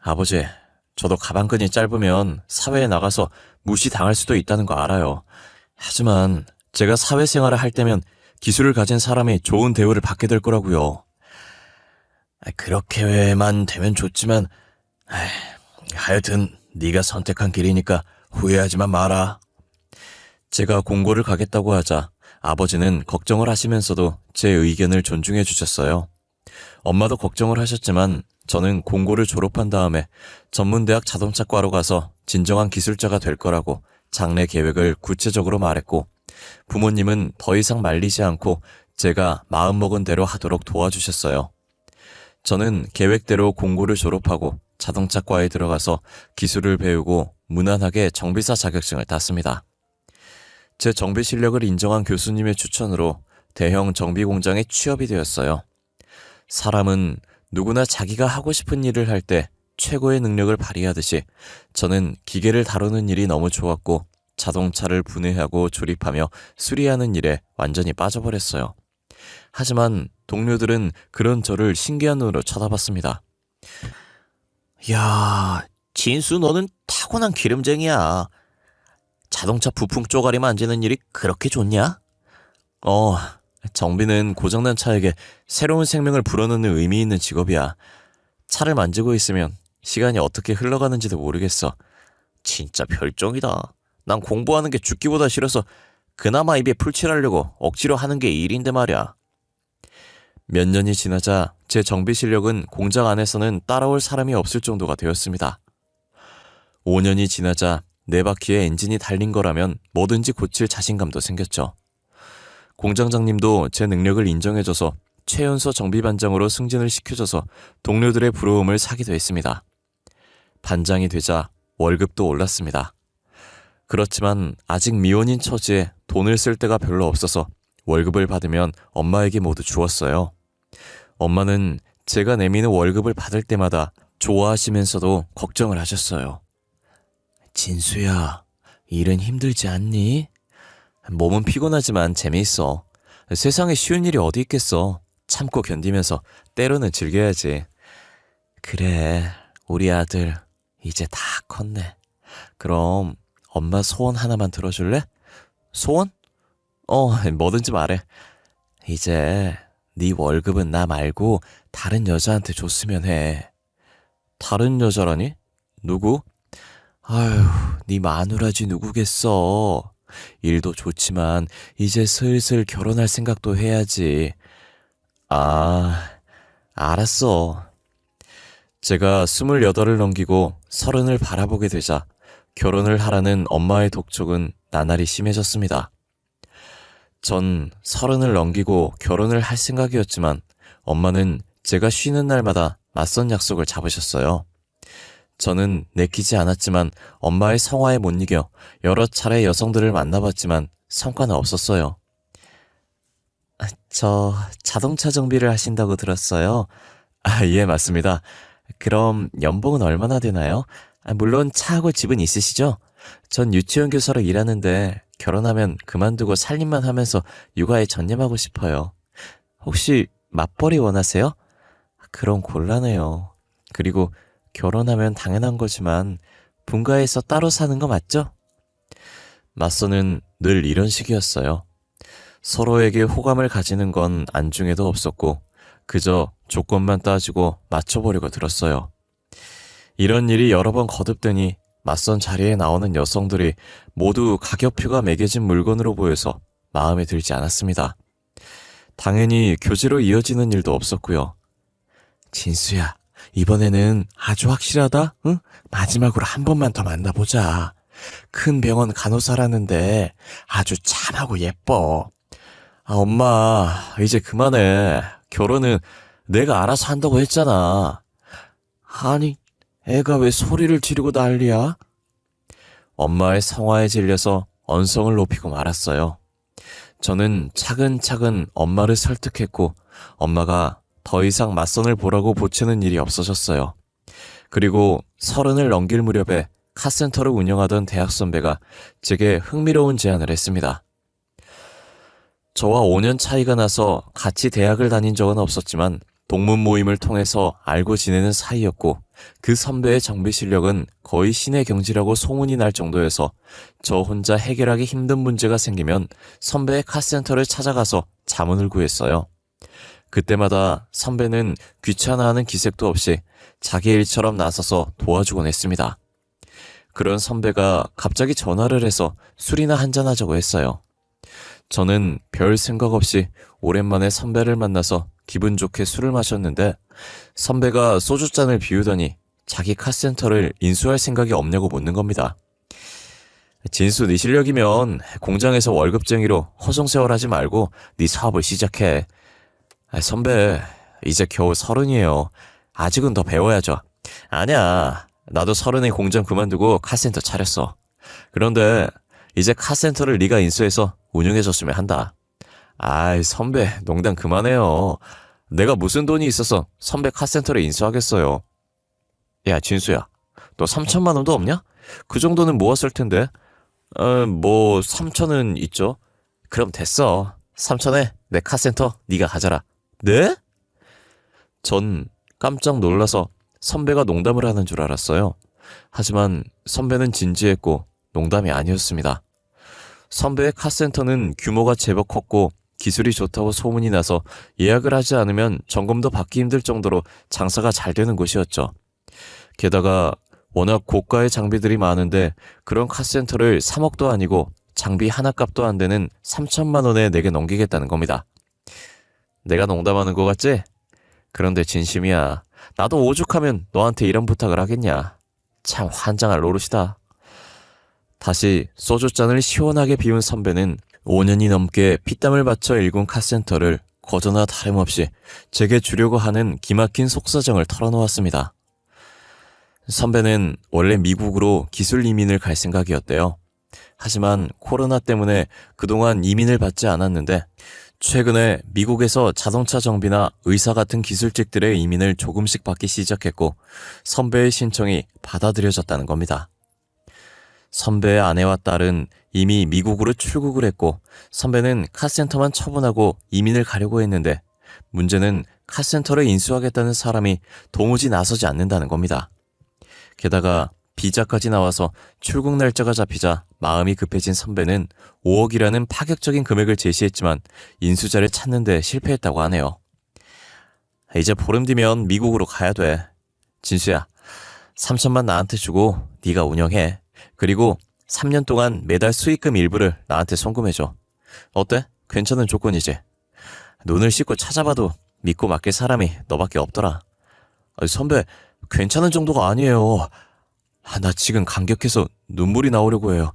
아버지, 저도 가방끈이 짧으면 사회에 나가서 무시당할 수도 있다는 거 알아요. 하지만 제가 사회생활을 할 때면 기술을 가진 사람이 좋은 대우를 받게 될 거라고요. 그렇게만 되면 좋지만 하여튼 네가 선택한 길이니까 후회하지만 마라. 제가 공고를 가겠다고 하자 아버지는 걱정을 하시면서도 제 의견을 존중해 주셨어요. 엄마도 걱정을 하셨지만 저는 공고를 졸업한 다음에 전문대학 자동차과로 가서 진정한 기술자가 될 거라고 장래 계획을 구체적으로 말했고 부모님은 더 이상 말리지 않고 제가 마음먹은 대로 하도록 도와주셨어요. 저는 계획대로 공고를 졸업하고 자동차과에 들어가서 기술을 배우고 무난하게 정비사 자격증을 땄습니다. 제 정비 실력을 인정한 교수님의 추천으로 대형 정비 공장에 취업이 되었어요. 사람은 누구나 자기가 하고 싶은 일을 할 때 최고의 능력을 발휘하듯이 저는 기계를 다루는 일이 너무 좋았고 자동차를 분해하고 조립하며 수리하는 일에 완전히 빠져버렸어요. 하지만 동료들은 그런 저를 신기한 눈으로 쳐다봤습니다. 야, 진수 너는 타고난 기름쟁이야. 자동차 부품 쪼가리 만지는 일이 그렇게 좋냐? 정비는 고장난 차에게 새로운 생명을 불어넣는 의미 있는 직업이야. 차를 만지고 있으면 시간이 어떻게 흘러가는지도 모르겠어. 진짜 별종이다. 난 공부하는 게 죽기보다 싫어서 그나마 입에 풀칠하려고 억지로 하는 게 일인데 말이야. 몇 년이 지나자 제 정비 실력은 공장 안에서는 따라올 사람이 없을 정도가 되었습니다. 5년이 지나자 네 바퀴에 엔진이 달린 거라면 뭐든지 고칠 자신감도 생겼죠. 공장장님도 제 능력을 인정해줘서 최연소 정비반장으로 승진을 시켜줘서 동료들의 부러움을 사기도 했습니다. 반장이 되자 월급도 올랐습니다. 그렇지만 아직 미혼인 처지에 돈을 쓸 데가 별로 없어서 월급을 받으면 엄마에게 모두 주었어요. 엄마는 제가 내미는 월급을 받을 때마다 좋아하시면서도 걱정을 하셨어요. 진수야, 일은 힘들지 않니? 몸은 피곤하지만 재미있어. 세상에 쉬운 일이 어디 있겠어. 참고 견디면서 때로는 즐겨야지. 그래, 우리 아들 이제 다 컸네. 그럼 엄마 소원 하나만 들어줄래? 소원? 뭐든지 말해. 이제 네 월급은 나 말고 다른 여자한테 줬으면 해. 다른 여자라니? 누구? 아휴, 네 마누라지 누구겠어. 일도 좋지만 이제 슬슬 결혼할 생각도 해야지. 아, 알았어. 제가 28을 넘기고 30을 바라보게 되자 결혼을 하라는 엄마의 독촉은 나날이 심해졌습니다. 전 30을 넘기고 결혼을 할 생각이었지만 엄마는 제가 쉬는 날마다 맞선 약속을 잡으셨어요. 저는 내키지 않았지만 엄마의 성화에 못 이겨 여러 차례 여성들을 만나봤지만 성과는 없었어요. 저 자동차 정비를 하신다고 들었어요. 예, 맞습니다. 그럼 연봉은 얼마나 되나요? 물론 차하고 집은 있으시죠? 전 유치원 교사로 일하는데 결혼하면 그만두고 살림만 하면서 육아에 전념하고 싶어요. 혹시 맞벌이 원하세요? 그럼 곤란해요. 그리고 결혼하면 당연한 거지만 분가해서 따로 사는 거 맞죠? 맞서는 늘 이런 식이었어요. 서로에게 호감을 가지는 건 안중에도 없었고 그저 조건만 따지고 맞춰보려고 들었어요. 이런 일이 여러 번 거듭되니 맞선 자리에 나오는 여성들이 모두 가격표가 매겨진 물건으로 보여서 마음에 들지 않았습니다. 당연히 교제로 이어지는 일도 없었고요. 진수야, 이번에는 아주 확실하다? 응? 마지막으로 한 번만 더 만나보자. 큰 병원 간호사라는데 아주 참하고 예뻐. 엄마, 이제 그만해. 결혼은 내가 알아서 한다고 했잖아. 아니, 애가 왜 소리를 지르고 난리야? 엄마의 성화에 질려서 언성을 높이고 말았어요. 저는 차근차근 엄마를 설득했고 엄마가 더 이상 맞선을 보라고 보채는 일이 없어졌어요. 그리고 30을 넘길 무렵에 카센터를 운영하던 대학 선배가 제게 흥미로운 제안을 했습니다. 저와 5년 차이가 나서 같이 대학을 다닌 적은 없었지만 동문 모임을 통해서 알고 지내는 사이였고 그 선배의 정비 실력은 거의 신의 경지라고 소문이 날 정도여서 저 혼자 해결하기 힘든 문제가 생기면 선배의 카센터를 찾아가서 자문을 구했어요. 그때마다 선배는 귀찮아하는 기색도 없이 자기 일처럼 나서서 도와주곤 했습니다. 그런 선배가 갑자기 전화를 해서 술이나 한잔하자고 했어요. 저는 별 생각 없이 오랜만에 선배를 만나서 기분 좋게 술을 마셨는데 선배가 소주잔을 비우더니 자기 카센터를 인수할 생각이 없냐고 묻는 겁니다. 진수, 네 실력이면 공장에서 월급쟁이로 허송세월하지 말고 네 사업을 시작해. 선배, 이제 겨우 30이에요. 아직은 더 배워야죠. 아니야, 나도 30에 공장 그만두고 카센터 차렸어. 그런데 이제 카센터를 네가 인수해서 운영해줬으면 한다. 아이, 선배, 농담 그만해요. 내가 무슨 돈이 있어서 선배 카센터를 인수하겠어요. 야, 진수야, 너 3천만 원도 없냐? 그 정도는 모았을 텐데. 3천은 있죠. 그럼 됐어. 3천에 내 카센터 네가 가져라. 네? 전 깜짝 놀라서 선배가 농담을 하는 줄 알았어요. 하지만 선배는 진지했고 농담이 아니었습니다. 선배의 카센터는 규모가 제법 컸고 기술이 좋다고 소문이 나서 예약을 하지 않으면 점검도 받기 힘들 정도로 장사가 잘 되는 곳이었죠. 게다가 워낙 고가의 장비들이 많은데 그런 카센터를 3억도 아니고 장비 하나 값도 안 되는 3천만 원에 내게 넘기겠다는 겁니다. 내가 농담하는 거 같지? 그런데 진심이야. 나도 오죽하면 너한테 이런 부탁을 하겠냐. 참 환장할 노릇이다. 다시 소주잔을 시원하게 비운 선배는 5년이 넘게 피땀을 바쳐 일군 카센터를 거저나 다름없이 제게 주려고 하는 기막힌 속사정을 털어놓았습니다. 선배는 원래 미국으로 기술 이민을 갈 생각이었대요. 하지만 코로나 때문에 그동안 이민을 받지 않았는데 최근에 미국에서 자동차 정비나 의사 같은 기술직들의 이민을 조금씩 받기 시작했고 선배의 신청이 받아들여졌다는 겁니다. 선배의 아내와 딸은 이미 미국으로 출국을 했고 선배는 카센터만 처분하고 이민을 가려고 했는데 문제는 카센터를 인수하겠다는 사람이 도무지 나서지 않는다는 겁니다. 게다가 비자까지 나와서 출국 날짜가 잡히자 마음이 급해진 선배는 5억이라는 파격적인 금액을 제시했지만 인수자를 찾는 데 실패했다고 하네요. 이제 보름 뒤면 미국으로 가야 돼. 진수야, 3천만 나한테 주고 네가 운영해. 그리고 3년 동안 매달 수익금 일부를 나한테 송금해줘. 어때? 괜찮은 조건이지? 눈을 씻고 찾아봐도 믿고 맡길 사람이 너밖에 없더라. 선배, 괜찮은 정도가 아니에요. 나 지금 감격해서 눈물이 나오려고 해요.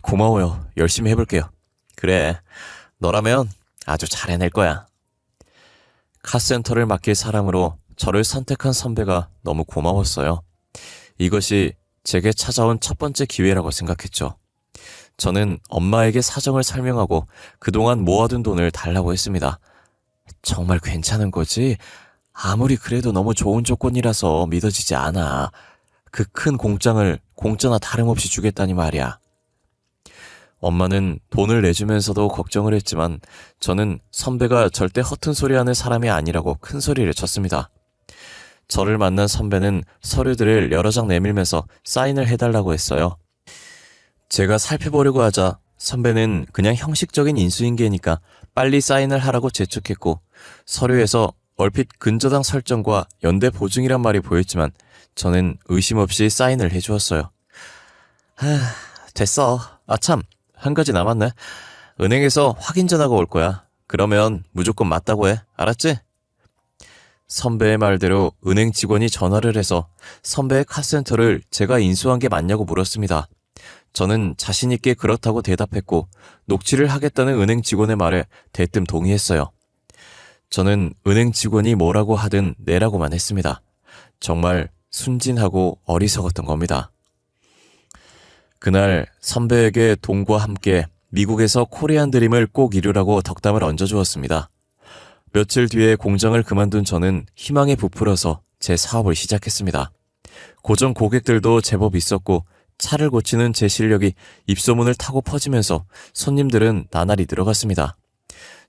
고마워요. 열심히 해볼게요. 그래, 너라면 아주 잘 해낼 거야. 카센터를 맡길 사람으로 저를 선택한 선배가 너무 고마웠어요. 이것이 제게 찾아온 첫 번째 기회라고 생각했죠. 저는 엄마에게 사정을 설명하고 그동안 모아둔 돈을 달라고 했습니다. 정말 괜찮은 거지? 아무리 그래도 너무 좋은 조건이라서 믿어지지 않아. 그 큰 공장을 공짜나 다름없이 주겠다니 말이야. 엄마는 돈을 내주면서도 걱정을 했지만 저는 선배가 절대 허튼 소리 하는 사람이 아니라고 큰 소리를 쳤습니다. 저를 만난 선배는 서류들을 여러 장 내밀면서 사인을 해달라고 했어요. 제가 살펴보려고 하자 선배는 그냥 형식적인 인수인계니까 빨리 사인을 하라고 재촉했고 서류에서 얼핏 근저당 설정과 연대 보증이란 말이 보였지만 저는 의심 없이 사인을 해주었어요. 됐어. 참, 한 가지 남았네. 은행에서 확인 전화가 올 거야. 그러면 무조건 맞다고 해. 알았지? 선배의 말대로 은행 직원이 전화를 해서 선배의 카센터를 제가 인수한 게 맞냐고 물었습니다. 저는 자신 있게 그렇다고 대답했고 녹취를 하겠다는 은행 직원의 말에 대뜸 동의했어요. 저는 은행 직원이 뭐라고 하든 내라고만 했습니다. 정말 순진하고 어리석었던 겁니다. 그날 선배에게 돈과 함께 미국에서 코리안 드림을 꼭 이루라고 덕담을 얹어주었습니다. 며칠 뒤에 공장을 그만둔 저는 희망에 부풀어서 제 사업을 시작했습니다. 고정 고객들도 제법 있었고 차를 고치는 제 실력이 입소문을 타고 퍼지면서 손님들은 나날이 늘어갔습니다.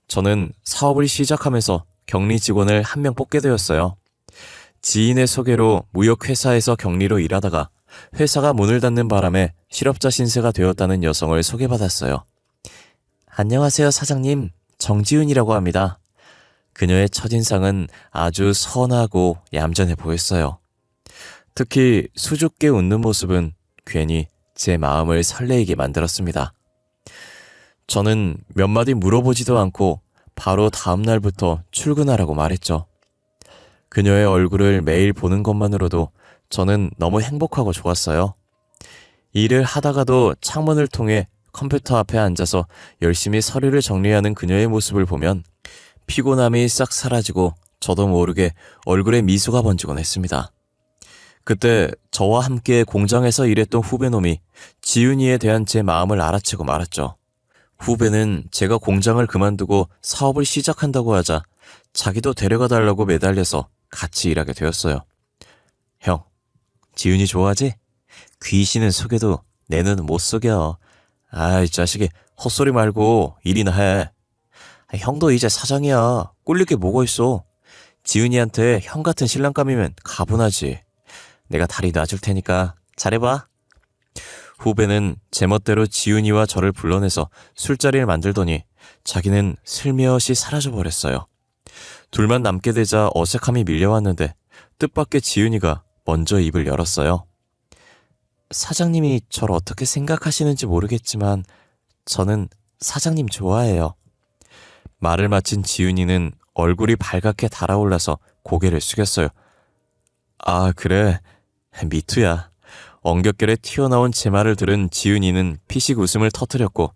저는 사업을 시작하면서 격리 직원을 한 명 뽑게 되었어요. 지인의 소개로 무역회사에서 격리로 일하다가 회사가 문을 닫는 바람에 실업자 신세가 되었다는 여성을 소개받았어요. 안녕하세요, 사장님. 정지훈이라고 합니다. 그녀의 첫인상은 아주 선하고 얌전해 보였어요. 특히 수줍게 웃는 모습은 괜히 제 마음을 설레이게 만들었습니다. 저는 몇 마디 물어보지도 않고 바로 다음 날부터 출근하라고 말했죠. 그녀의 얼굴을 매일 보는 것만으로도 저는 너무 행복하고 좋았어요. 일을 하다가도 창문을 통해 컴퓨터 앞에 앉아서 열심히 서류를 정리하는 그녀의 모습을 보면 피곤함이 싹 사라지고 저도 모르게 얼굴에 미소가 번지곤 했습니다. 그때 저와 함께 공장에서 일했던 후배놈이 지윤이에 대한 제 마음을 알아채고 말았죠. 후배는 제가 공장을 그만두고 사업을 시작한다고 하자 자기도 데려가 달라고 매달려서 같이 일하게 되었어요. 형, 지윤이 좋아하지? 귀신은 속여도 내 눈은 못 속여. 아이 자식이 헛소리 말고 일이나 해. 형도 이제 사장이야. 꿀릴 게 뭐가 있어. 지윤이한테 형 같은 신랑감이면 가분하지. 내가 다리 놔줄 테니까 잘해봐. 후배는 제멋대로 지윤이와 저를 불러내서 술자리를 만들더니 자기는 슬며시 사라져버렸어요. 둘만 남게 되자 어색함이 밀려왔는데 뜻밖의 지윤이가 먼저 입을 열었어요. 사장님이 저를 어떻게 생각하시는지 모르겠지만 저는 사장님 좋아해요. 말을 마친 지윤이는 얼굴이 발갛게 달아올라서 고개를 숙였어요. 아, 그래. 미투야. 엉겹결에 튀어나온 제 말을 들은 지윤이는 피식 웃음을 터뜨렸고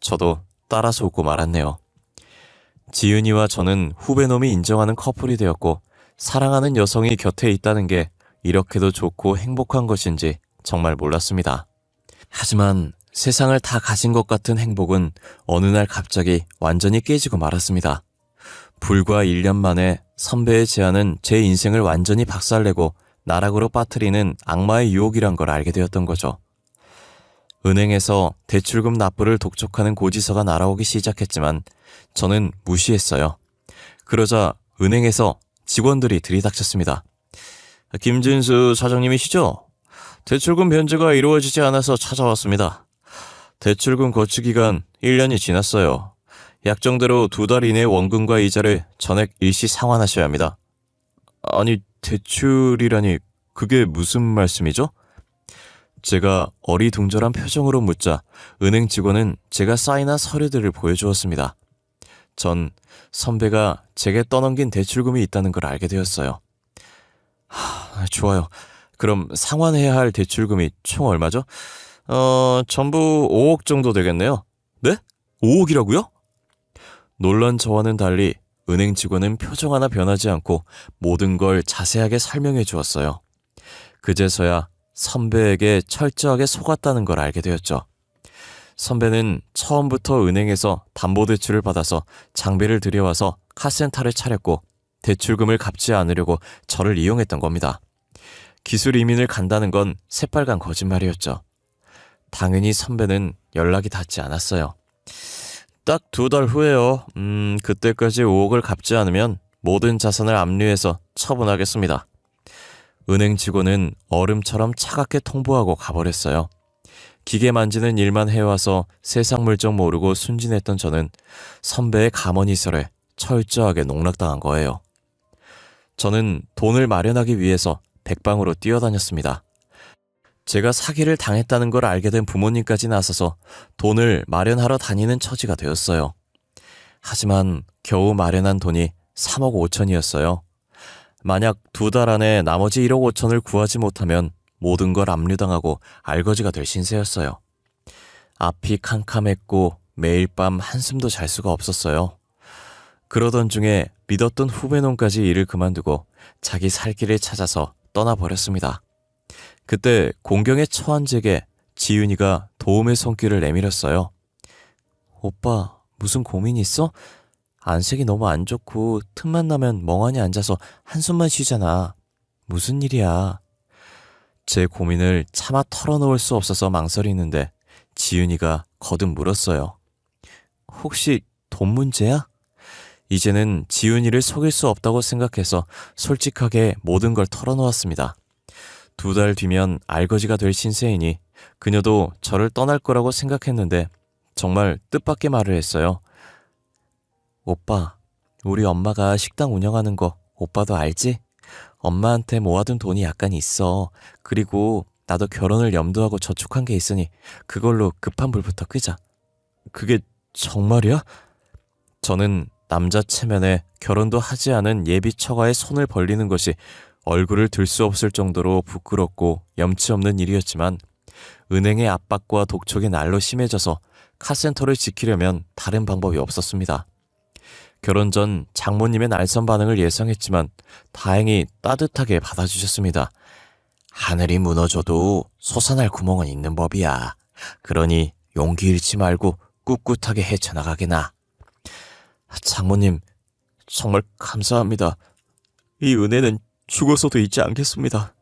저도 따라서 웃고 말았네요. 지윤이와 저는 후배놈이 인정하는 커플이 되었고 사랑하는 여성이 곁에 있다는 게 이렇게도 좋고 행복한 것인지 정말 몰랐습니다. 하지만 세상을 다 가진 것 같은 행복은 어느 날 갑자기 완전히 깨지고 말았습니다. 불과 1년 만에 선배의 제안은 제 인생을 완전히 박살내고 나락으로 빠뜨리는 악마의 유혹이란 걸 알게 되었던 거죠. 은행에서 대출금 납부를 독촉하는 고지서가 날아오기 시작했지만 저는 무시했어요. 그러자 은행에서 직원들이 들이닥쳤습니다. 김진수 사장님이시죠? 대출금 변제가 이루어지지 않아서 찾아왔습니다. 대출금 거치 기간 1년이 지났어요. 약정대로 2달 이내 원금과 이자를 전액 일시 상환하셔야 합니다. 아니, 대출이라니 그게 무슨 말씀이죠? 제가 어리둥절한 표정으로 묻자 은행 직원은 제가 사인한 서류들을 보여주었습니다. 전 선배가 제게 떠넘긴 대출금이 있다는 걸 알게 되었어요. 좋아요. 그럼 상환해야 할 대출금이 총 얼마죠? 전부 5억 정도 되겠네요. 네? 5억이라고요? 놀란 저와는 달리 은행 직원은 표정 하나 변하지 않고 모든 걸 자세하게 설명해 주었어요. 그제서야 선배에게 철저하게 속았다는 걸 알게 되었죠. 선배는 처음부터 은행에서 담보대출을 받아서 장비를 들여와서 카센터를 차렸고 대출금을 갚지 않으려고 저를 이용했던 겁니다. 기술 이민을 간다는 건 새빨간 거짓말이었죠. 당연히 선배는 연락이 닿지 않았어요. 딱 2달 후에요. 그때까지 5억을 갚지 않으면 모든 자산을 압류해서 처분하겠습니다. 은행 직원은 얼음처럼 차갑게 통보하고 가버렸어요. 기계 만지는 일만 해와서 세상 물정 모르고 순진했던 저는 선배의 가머니설에 철저하게 농락당한 거예요. 저는 돈을 마련하기 위해서 백방으로 뛰어다녔습니다. 제가 사기를 당했다는 걸 알게 된 부모님까지 나서서 돈을 마련하러 다니는 처지가 되었어요. 하지만 겨우 마련한 돈이 3억 5천이었어요. 만약 2달 안에 나머지 1억 5천을 구하지 못하면 모든 걸 압류당하고 알거지가 될 신세였어요. 앞이 캄캄했고 매일 밤 한숨도 잘 수가 없었어요. 그러던 중에 믿었던 후배놈까지 일을 그만두고 자기 살 길을 찾아서 떠나버렸습니다. 그때 공경에 처한 제게 지윤이가 도움의 손길을 내밀었어요. 오빠, 무슨 고민 있어? 안색이 너무 안 좋고 틈만 나면 멍하니 앉아서 한숨만 쉬잖아. 무슨 일이야? 제 고민을 차마 털어놓을 수 없어서 망설이는데 지윤이가 거듭 물었어요. 혹시 돈 문제야? 이제는 지윤이를 속일 수 없다고 생각해서 솔직하게 모든 걸 털어놓았습니다. 2달 뒤면 알거지가 될 신세이니 그녀도 저를 떠날 거라고 생각했는데 정말 뜻밖의 말을 했어요. 오빠, 우리 엄마가 식당 운영하는 거 오빠도 알지? 엄마한테 모아둔 돈이 약간 있어. 그리고 나도 결혼을 염두하고 저축한 게 있으니 그걸로 급한 불부터 끄자. 그게 정말이야? 저는 남자 체면에 결혼도 하지 않은 예비 처가의 손을 벌리는 것이 얼굴을 들 수 없을 정도로 부끄럽고 염치 없는 일이었지만 은행의 압박과 독촉이 날로 심해져서 카센터를 지키려면 다른 방법이 없었습니다. 결혼 전 장모님의 날선 반응을 예상했지만 다행히 따뜻하게 받아주셨습니다. 하늘이 무너져도 솟아날 구멍은 있는 법이야. 그러니 용기 잃지 말고 꿋꿋하게 헤쳐나가게나. 장모님, 정말 감사합니다. 이 은혜는 죽어서도 잊지 않겠습니다.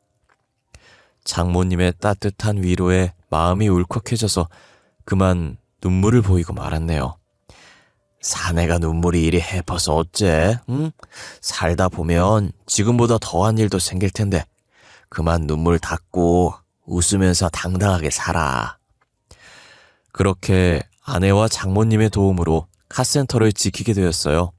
장모님의 따뜻한 위로에 마음이 울컥해져서 그만 눈물을 보이고 말았네요. 사내가 눈물이 이리 해퍼서 어째? 응? 살다 보면 지금보다 더한 일도 생길 텐데 그만 눈물 닦고 웃으면서 당당하게 살아. 그렇게 아내와 장모님의 도움으로 카센터를 지키게 되었어요.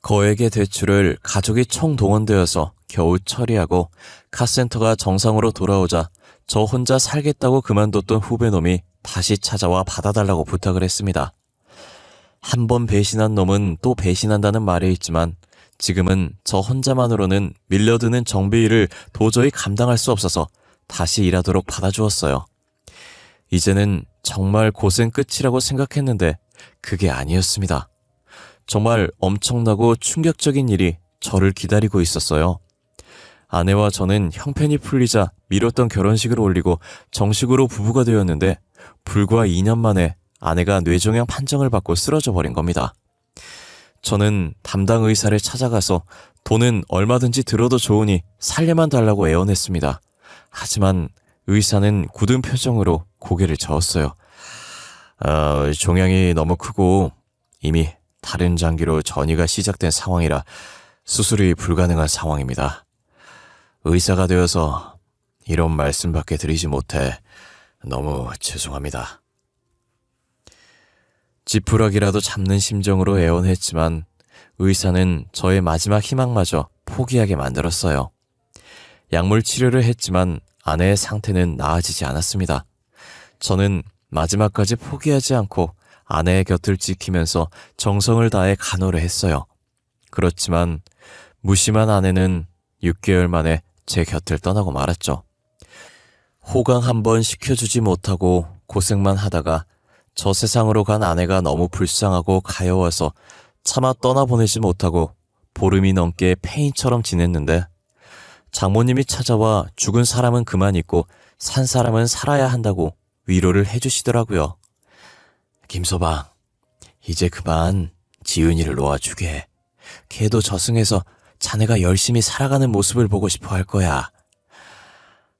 거액의 대출을 가족이 총동원되어서 겨우 처리하고 카센터가 정상으로 돌아오자 저 혼자 살겠다고 그만뒀던 후배놈이 다시 찾아와 받아달라고 부탁을 했습니다. 한 번 배신한 놈은 또 배신한다는 말이 있지만 지금은 저 혼자만으로는 밀려드는 정비일을 도저히 감당할 수 없어서 다시 일하도록 받아주었어요. 이제는 정말 고생 끝이라고 생각했는데 그게 아니었습니다. 정말 엄청나고 충격적인 일이 저를 기다리고 있었어요. 아내와 저는 형편이 풀리자 미뤘던 결혼식을 올리고 정식으로 부부가 되었는데 불과 2년 만에 아내가 뇌종양 판정을 받고 쓰러져 버린 겁니다. 저는 담당 의사를 찾아가서 돈은 얼마든지 들어도 좋으니 살려만 달라고 애원했습니다. 하지만 의사는 굳은 표정으로 고개를 저었어요. 종양이 너무 크고 이미 다른 장기로 전이가 시작된 상황이라 수술이 불가능한 상황입니다. 의사가 되어서 이런 말씀밖에 드리지 못해 너무 죄송합니다. 지푸라기라도 잡는 심정으로 애원했지만 의사는 저의 마지막 희망마저 포기하게 만들었어요. 약물 치료를 했지만 아내의 상태는 나아지지 않았습니다. 저는 마지막까지 포기하지 않고 아내의 곁을 지키면서 정성을 다해 간호를 했어요. 그렇지만 무심한 아내는 6개월 만에 제 곁을 떠나고 말았죠. 호강 한번 시켜주지 못하고 고생만 하다가 저 세상으로 간 아내가 너무 불쌍하고 가여워서 차마 떠나보내지 못하고 보름이 넘게 폐인처럼 지냈는데 장모님이 찾아와 죽은 사람은 그만 있고 산 사람은 살아야 한다고 위로를 해주시더라고요. 김서방, 이제 그만 지은이를 놓아주게. 걔도 저승에서 자네가 열심히 살아가는 모습을 보고 싶어 할 거야.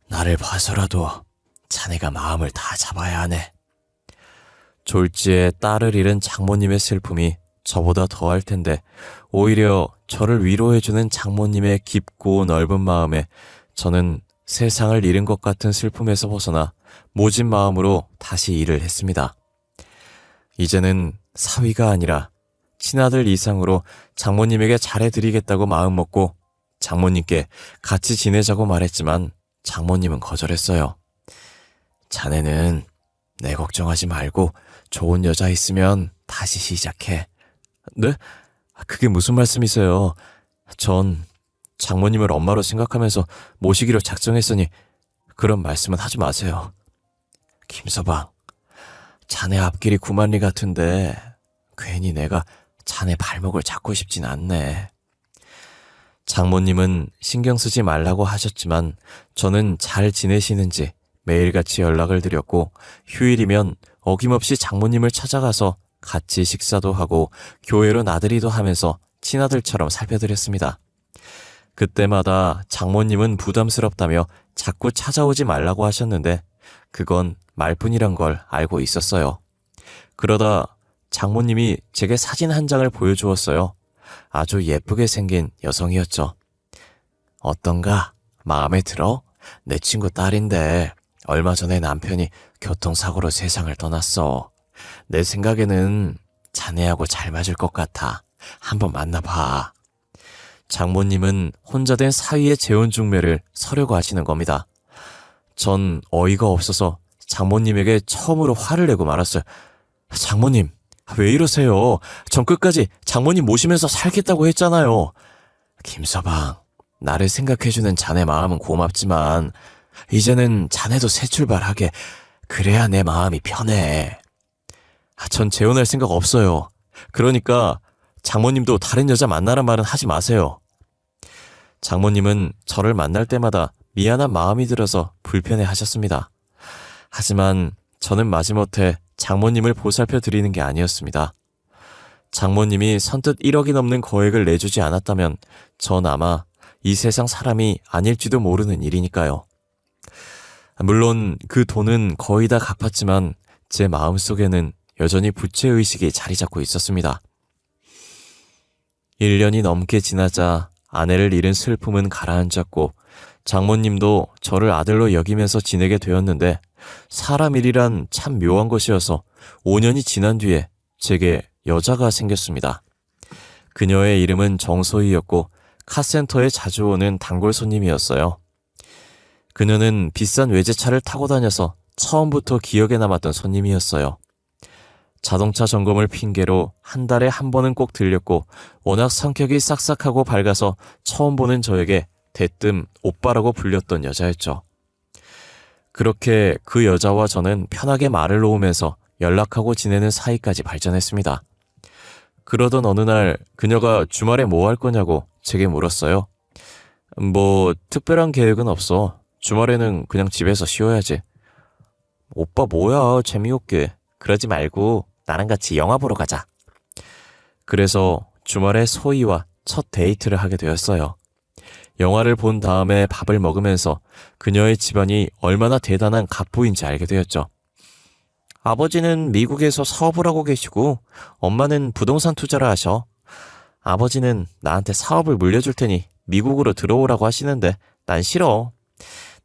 나를 봐서라도 자네가 마음을 다 잡아야 하네. 졸지에 딸을 잃은 장모님의 슬픔이 저보다 더할 텐데 오히려 저를 위로해주는 장모님의 깊고 넓은 마음에 저는 세상을 잃은 것 같은 슬픔에서 벗어나 모진 마음으로 다시 일을 했습니다. 이제는 사위가 아니라 친아들 이상으로 장모님에게 잘해드리겠다고 마음먹고 장모님께 같이 지내자고 말했지만 장모님은 거절했어요. 자네는 내 걱정하지 말고 좋은 여자 있으면 다시 시작해. 네? 그게 무슨 말씀이세요? 전 장모님을 엄마로 생각하면서 모시기로 작정했으니 그런 말씀은 하지 마세요. 김서방, 자네 앞길이 구만리 같은데 괜히 내가 자네 발목을 잡고 싶진 않네. 장모님은 신경 쓰지 말라고 하셨지만 저는 잘 지내시는지 매일같이 연락을 드렸고 휴일이면 어김없이 장모님을 찾아가서 같이 식사도 하고 교회로 나들이도 하면서 친아들처럼 살펴드렸습니다. 그때마다 장모님은 부담스럽다며 자꾸 찾아오지 말라고 하셨는데 그건 말뿐이란 걸 알고 있었어요. 그러다 장모님이 제게 사진 한 장을 보여주었어요. 아주 예쁘게 생긴 여성이었죠. 어떤가? 마음에 들어? 내 친구 딸인데 얼마 전에 남편이 교통사고로 세상을 떠났어. 내 생각에는 자네하고 잘 맞을 것 같아. 한번 만나봐. 장모님은 혼자 된 사위의 재혼중매를 서려고 하시는 겁니다. 전 어이가 없어서 장모님에게 처음으로 화를 내고 말았어요. 장모님, 왜 이러세요? 전 끝까지 장모님 모시면서 살겠다고 했잖아요. 김서방, 나를 생각해주는 자네 마음은 고맙지만 이제는 자네도 새 출발하게. 그래야 내 마음이 편해. 전 재혼할 생각 없어요. 그러니까 장모님도 다른 여자 만나란 말은 하지 마세요. 장모님은 저를 만날 때마다 미안한 마음이 들어서 불편해 하셨습니다. 하지만 저는 마지못해 장모님을 보살펴 드리는 게 아니었습니다. 장모님이 선뜻 1억이 넘는 거액을 내주지 않았다면 전 아마 이 세상 사람이 아닐지도 모르는 일이니까요. 물론 그 돈은 거의 다 갚았지만 제 마음속에는 여전히 부채의식이 자리 잡고 있었습니다. 1년이 넘게 지나자 아내를 잃은 슬픔은 가라앉았고 장모님도 저를 아들로 여기면서 지내게 되었는데 사람 일이란 참 묘한 것이어서 5년이 지난 뒤에 제게 여자가 생겼습니다. 그녀의 이름은 정소희였고 카센터에 자주 오는 단골 손님이었어요. 그녀는 비싼 외제차를 타고 다녀서 처음부터 기억에 남았던 손님이었어요. 자동차 점검을 핑계로 한 달에 한 번은 꼭 들렸고 워낙 성격이 싹싹하고 밝아서 처음 보는 저에게 대뜸 오빠라고 불렸던 여자였죠. 그렇게 그 여자와 저는 편하게 말을 놓으면서 연락하고 지내는 사이까지 발전했습니다. 그러던 어느 날 그녀가 주말에 뭐 할 거냐고 제게 물었어요. 뭐 특별한 계획은 없어. 주말에는 그냥 집에서 쉬어야지. 오빠 뭐야, 재미없게. 그러지 말고 나랑 같이 영화 보러 가자. 그래서 주말에 소희와 첫 데이트를 하게 되었어요. 영화를 본 다음에 밥을 먹으면서 그녀의 집안이 얼마나 대단한 갑부인지 알게 되었죠. 아버지는 미국에서 사업을 하고 계시고 엄마는 부동산 투자를 하셔. 아버지는 나한테 사업을 물려줄 테니 미국으로 들어오라고 하시는데 난 싫어.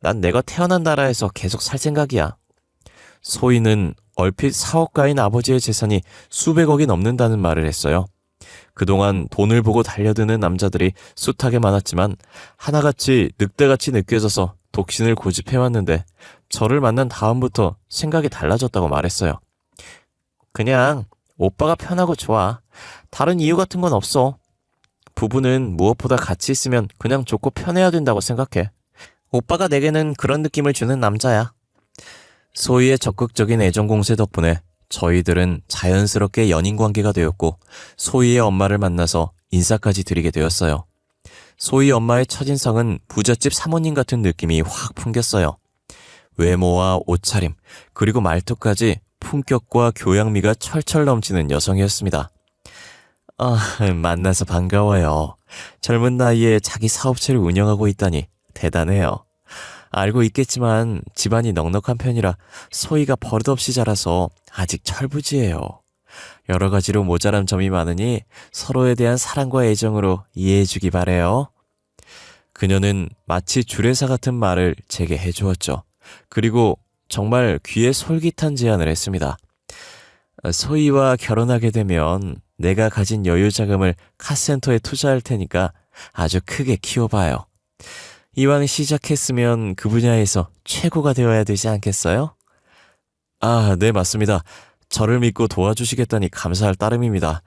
난 내가 태어난 나라에서 계속 살 생각이야. 소희는 얼핏 사업가인 아버지의 재산이 수백억이 넘는다는 말을 했어요. 그동안 돈을 보고 달려드는 남자들이 숱하게 많았지만 하나같이 늑대같이 느껴져서 독신을 고집해왔는데 저를 만난 다음부터 생각이 달라졌다고 말했어요. 그냥 오빠가 편하고 좋아. 다른 이유 같은 건 없어. 부부는 무엇보다 같이 있으면 그냥 좋고 편해야 된다고 생각해. 오빠가 내게는 그런 느낌을 주는 남자야. 소희의 적극적인 애정 공세 덕분에 저희들은 자연스럽게 연인 관계가 되었고 소희의 엄마를 만나서 인사까지 드리게 되었어요. 소희 엄마의 첫인상은 부잣집 사모님 같은 느낌이 확 풍겼어요. 외모와 옷차림 그리고 말투까지 품격과 교양미가 철철 넘치는 여성이었습니다. 만나서 반가워요. 젊은 나이에 자기 사업체를 운영하고 있다니 대단해요. 알고 있겠지만 집안이 넉넉한 편이라 소희가 버릇없이 자라서 아직 철부지예요. 여러 가지로 모자란 점이 많으니 서로에 대한 사랑과 애정으로 이해해주기 바래요. 그녀는 마치 주례사 같은 말을 제게 해주었죠. 그리고 정말 귀에 솔깃한 제안을 했습니다. 소희와 결혼하게 되면 내가 가진 여유 자금을 카센터에 투자할 테니까 아주 크게 키워봐요. 이왕 시작했으면 그 분야에서 최고가 되어야 되지 않겠어요? 네, 맞습니다. 저를 믿고 도와주시겠다니 감사할 따름입니다.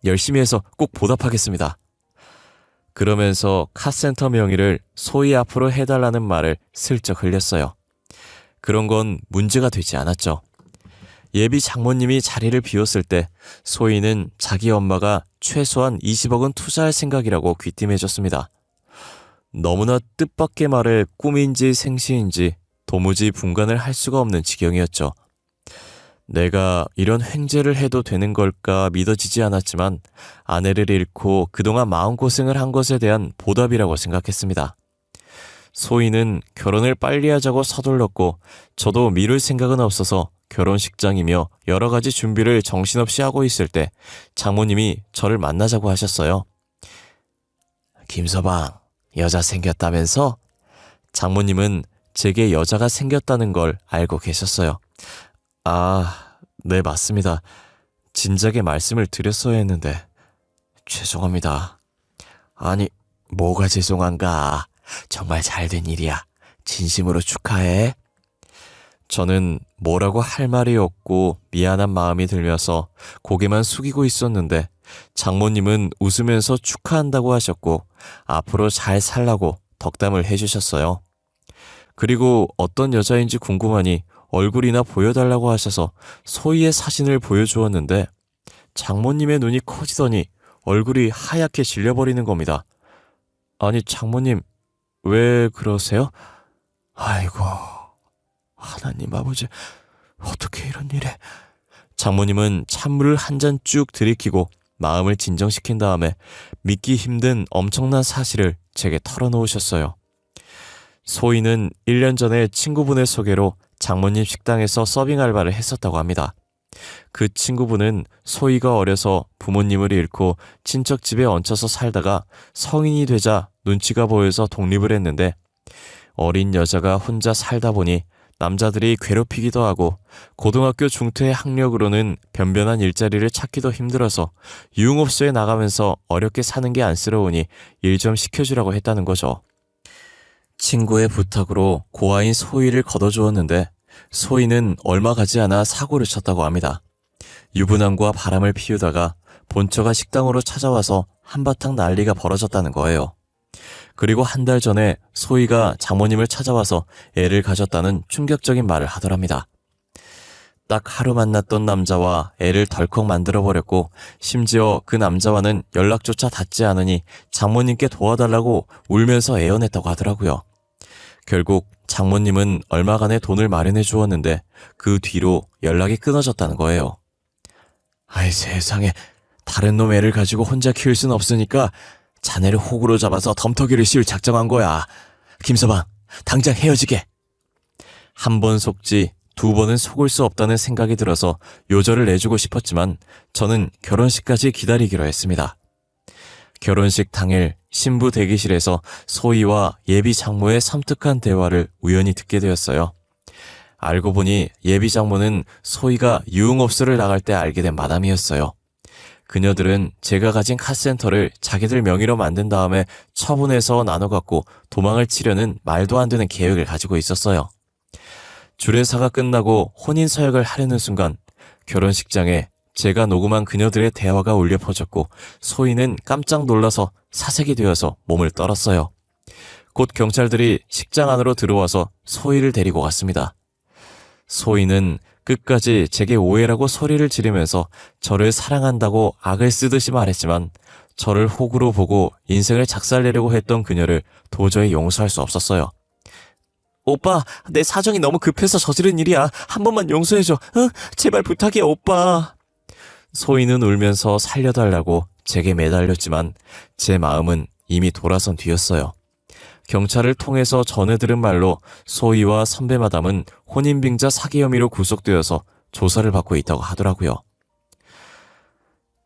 열심히 해서 꼭 보답하겠습니다. 그러면서 카센터 명의를 소희 앞으로 해달라는 말을 슬쩍 흘렸어요. 그런 건 문제가 되지 않았죠. 예비 장모님이 자리를 비웠을 때 소희는 자기 엄마가 최소한 20억은 투자할 생각이라고 귀띔해줬습니다. 너무나 뜻밖의 말에 꿈인지 생시인지 도무지 분간을 할 수가 없는 지경이었죠. 내가 이런 횡재를 해도 되는 걸까 믿어지지 않았지만 아내를 잃고 그동안 마음고생을 한 것에 대한 보답이라고 생각했습니다. 소희는 결혼을 빨리 하자고 서둘렀고 저도 미룰 생각은 없어서 결혼식장이며 여러 가지 준비를 정신없이 하고 있을 때 장모님이 저를 만나자고 하셨어요. 김서방, 여자 생겼다면서? 장모님은 제게 여자가 생겼다는 걸 알고 계셨어요. 네, 맞습니다. 진작에 말씀을 드렸어야 했는데 죄송합니다. 아니, 뭐가 죄송한가? 정말 잘된 일이야. 진심으로 축하해. 저는 뭐라고 할 말이 없고 미안한 마음이 들면서 고개만 숙이고 있었는데 장모님은 웃으면서 축하한다고 하셨고 앞으로 잘 살라고 덕담을 해주셨어요. 그리고 어떤 여자인지 궁금하니 얼굴이나 보여달라고 하셔서 소희의 사진을 보여주었는데 장모님의 눈이 커지더니 얼굴이 하얗게 질려버리는 겁니다. 아니, 장모님 왜 그러세요? 아이고, 하나님 아버지, 어떻게 이런 일에. 장모님은 찬물을 한 잔 쭉 들이키고 마음을 진정시킨 다음에 믿기 힘든 엄청난 사실을 제게 털어놓으셨어요. 소희는 1년 전에 친구분의 소개로 장모님 식당에서 서빙 알바를 했었다고 합니다. 그 친구분은 소희가 어려서 부모님을 잃고 친척 집에 얹혀서 살다가 성인이 되자 눈치가 보여서 독립을 했는데 어린 여자가 혼자 살다 보니 남자들이 괴롭히기도 하고 고등학교 중퇴의 학력으로는 변변한 일자리를 찾기도 힘들어서 유흥업소에 나가면서 어렵게 사는 게 안쓰러우니 일 좀 시켜주라고 했다는 거죠. 친구의 부탁으로 고아인 소희를 걷어주었는데 소희는 얼마 가지 않아 사고를 쳤다고 합니다. 유부남과 바람을 피우다가 본처가 식당으로 찾아와서 한바탕 난리가 벌어졌다는 거예요. 그리고 한 달 전에 소희가 장모님을 찾아와서 애를 가졌다는 충격적인 말을 하더랍니다. 딱 하루 만났던 남자와 애를 덜컥 만들어버렸고 심지어 그 남자와는 연락조차 닿지 않으니 장모님께 도와달라고 울면서 애원했다고 하더라고요. 결국 장모님은 얼마간의 돈을 마련해 주었는데 그 뒤로 연락이 끊어졌다는 거예요. 아이 세상에, 다른 놈 애를 가지고 혼자 키울 순 없으니까 자네를 호구로 잡아서 덤터기를 씌울 작정한 거야. 김서방, 당장 헤어지게. 한 번 속지 두 번은 속을 수 없다는 생각이 들어서 요절을 내주고 싶었지만 저는 결혼식까지 기다리기로 했습니다. 결혼식 당일 신부 대기실에서 소희와 예비 장모의 섬뜩한 대화를 우연히 듣게 되었어요. 알고 보니 예비 장모는 소희가 유흥업소를 나갈 때 알게 된 마담이었어요. 그녀들은 제가 가진 카센터를 자기들 명의로 만든 다음에 처분해서 나눠 갖고 도망을 치려는 말도 안 되는 계획을 가지고 있었어요. 주례사가 끝나고 혼인 서약을 하려는 순간 결혼식장에 제가 녹음한 그녀들의 대화가 울려 퍼졌고 소희는 깜짝 놀라서 사색이 되어서 몸을 떨었어요. 곧 경찰들이 식장 안으로 들어와서 소희를 데리고 갔습니다. 소희는 끝까지 제게 오해라고 소리를 지르면서 저를 사랑한다고 악을 쓰듯이 말했지만 저를 호구로 보고 인생을 작살내려고 했던 그녀를 도저히 용서할 수 없었어요. 오빠, 내 사정이 너무 급해서 저지른 일이야. 한 번만 용서해줘. 응? 제발 부탁해, 오빠. 소희는 울면서 살려달라고 제게 매달렸지만 제 마음은 이미 돌아선 뒤였어요. 경찰을 통해서 전해 들은 말로 소희와 선배 마담은 혼인빙자 사기 혐의로 구속되어서 조사를 받고 있다고 하더라고요.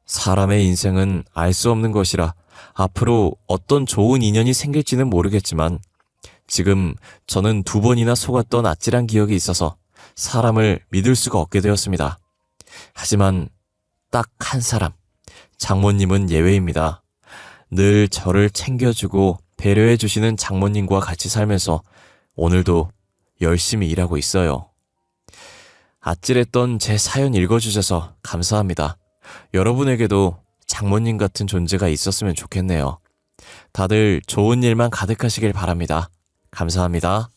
사람의 인생은 알 수 없는 것이라 앞으로 어떤 좋은 인연이 생길지는 모르겠지만 지금 저는 두 번이나 속았던 아찔한 기억이 있어서 사람을 믿을 수가 없게 되었습니다. 하지만 딱 한 사람, 장모님은 예외입니다. 늘 저를 챙겨주고 배려해 주시는 장모님과 같이 살면서 오늘도 열심히 일하고 있어요. 아찔했던 제 사연 읽어주셔서 감사합니다. 여러분에게도 장모님 같은 존재가 있었으면 좋겠네요. 다들 좋은 일만 가득하시길 바랍니다. 감사합니다.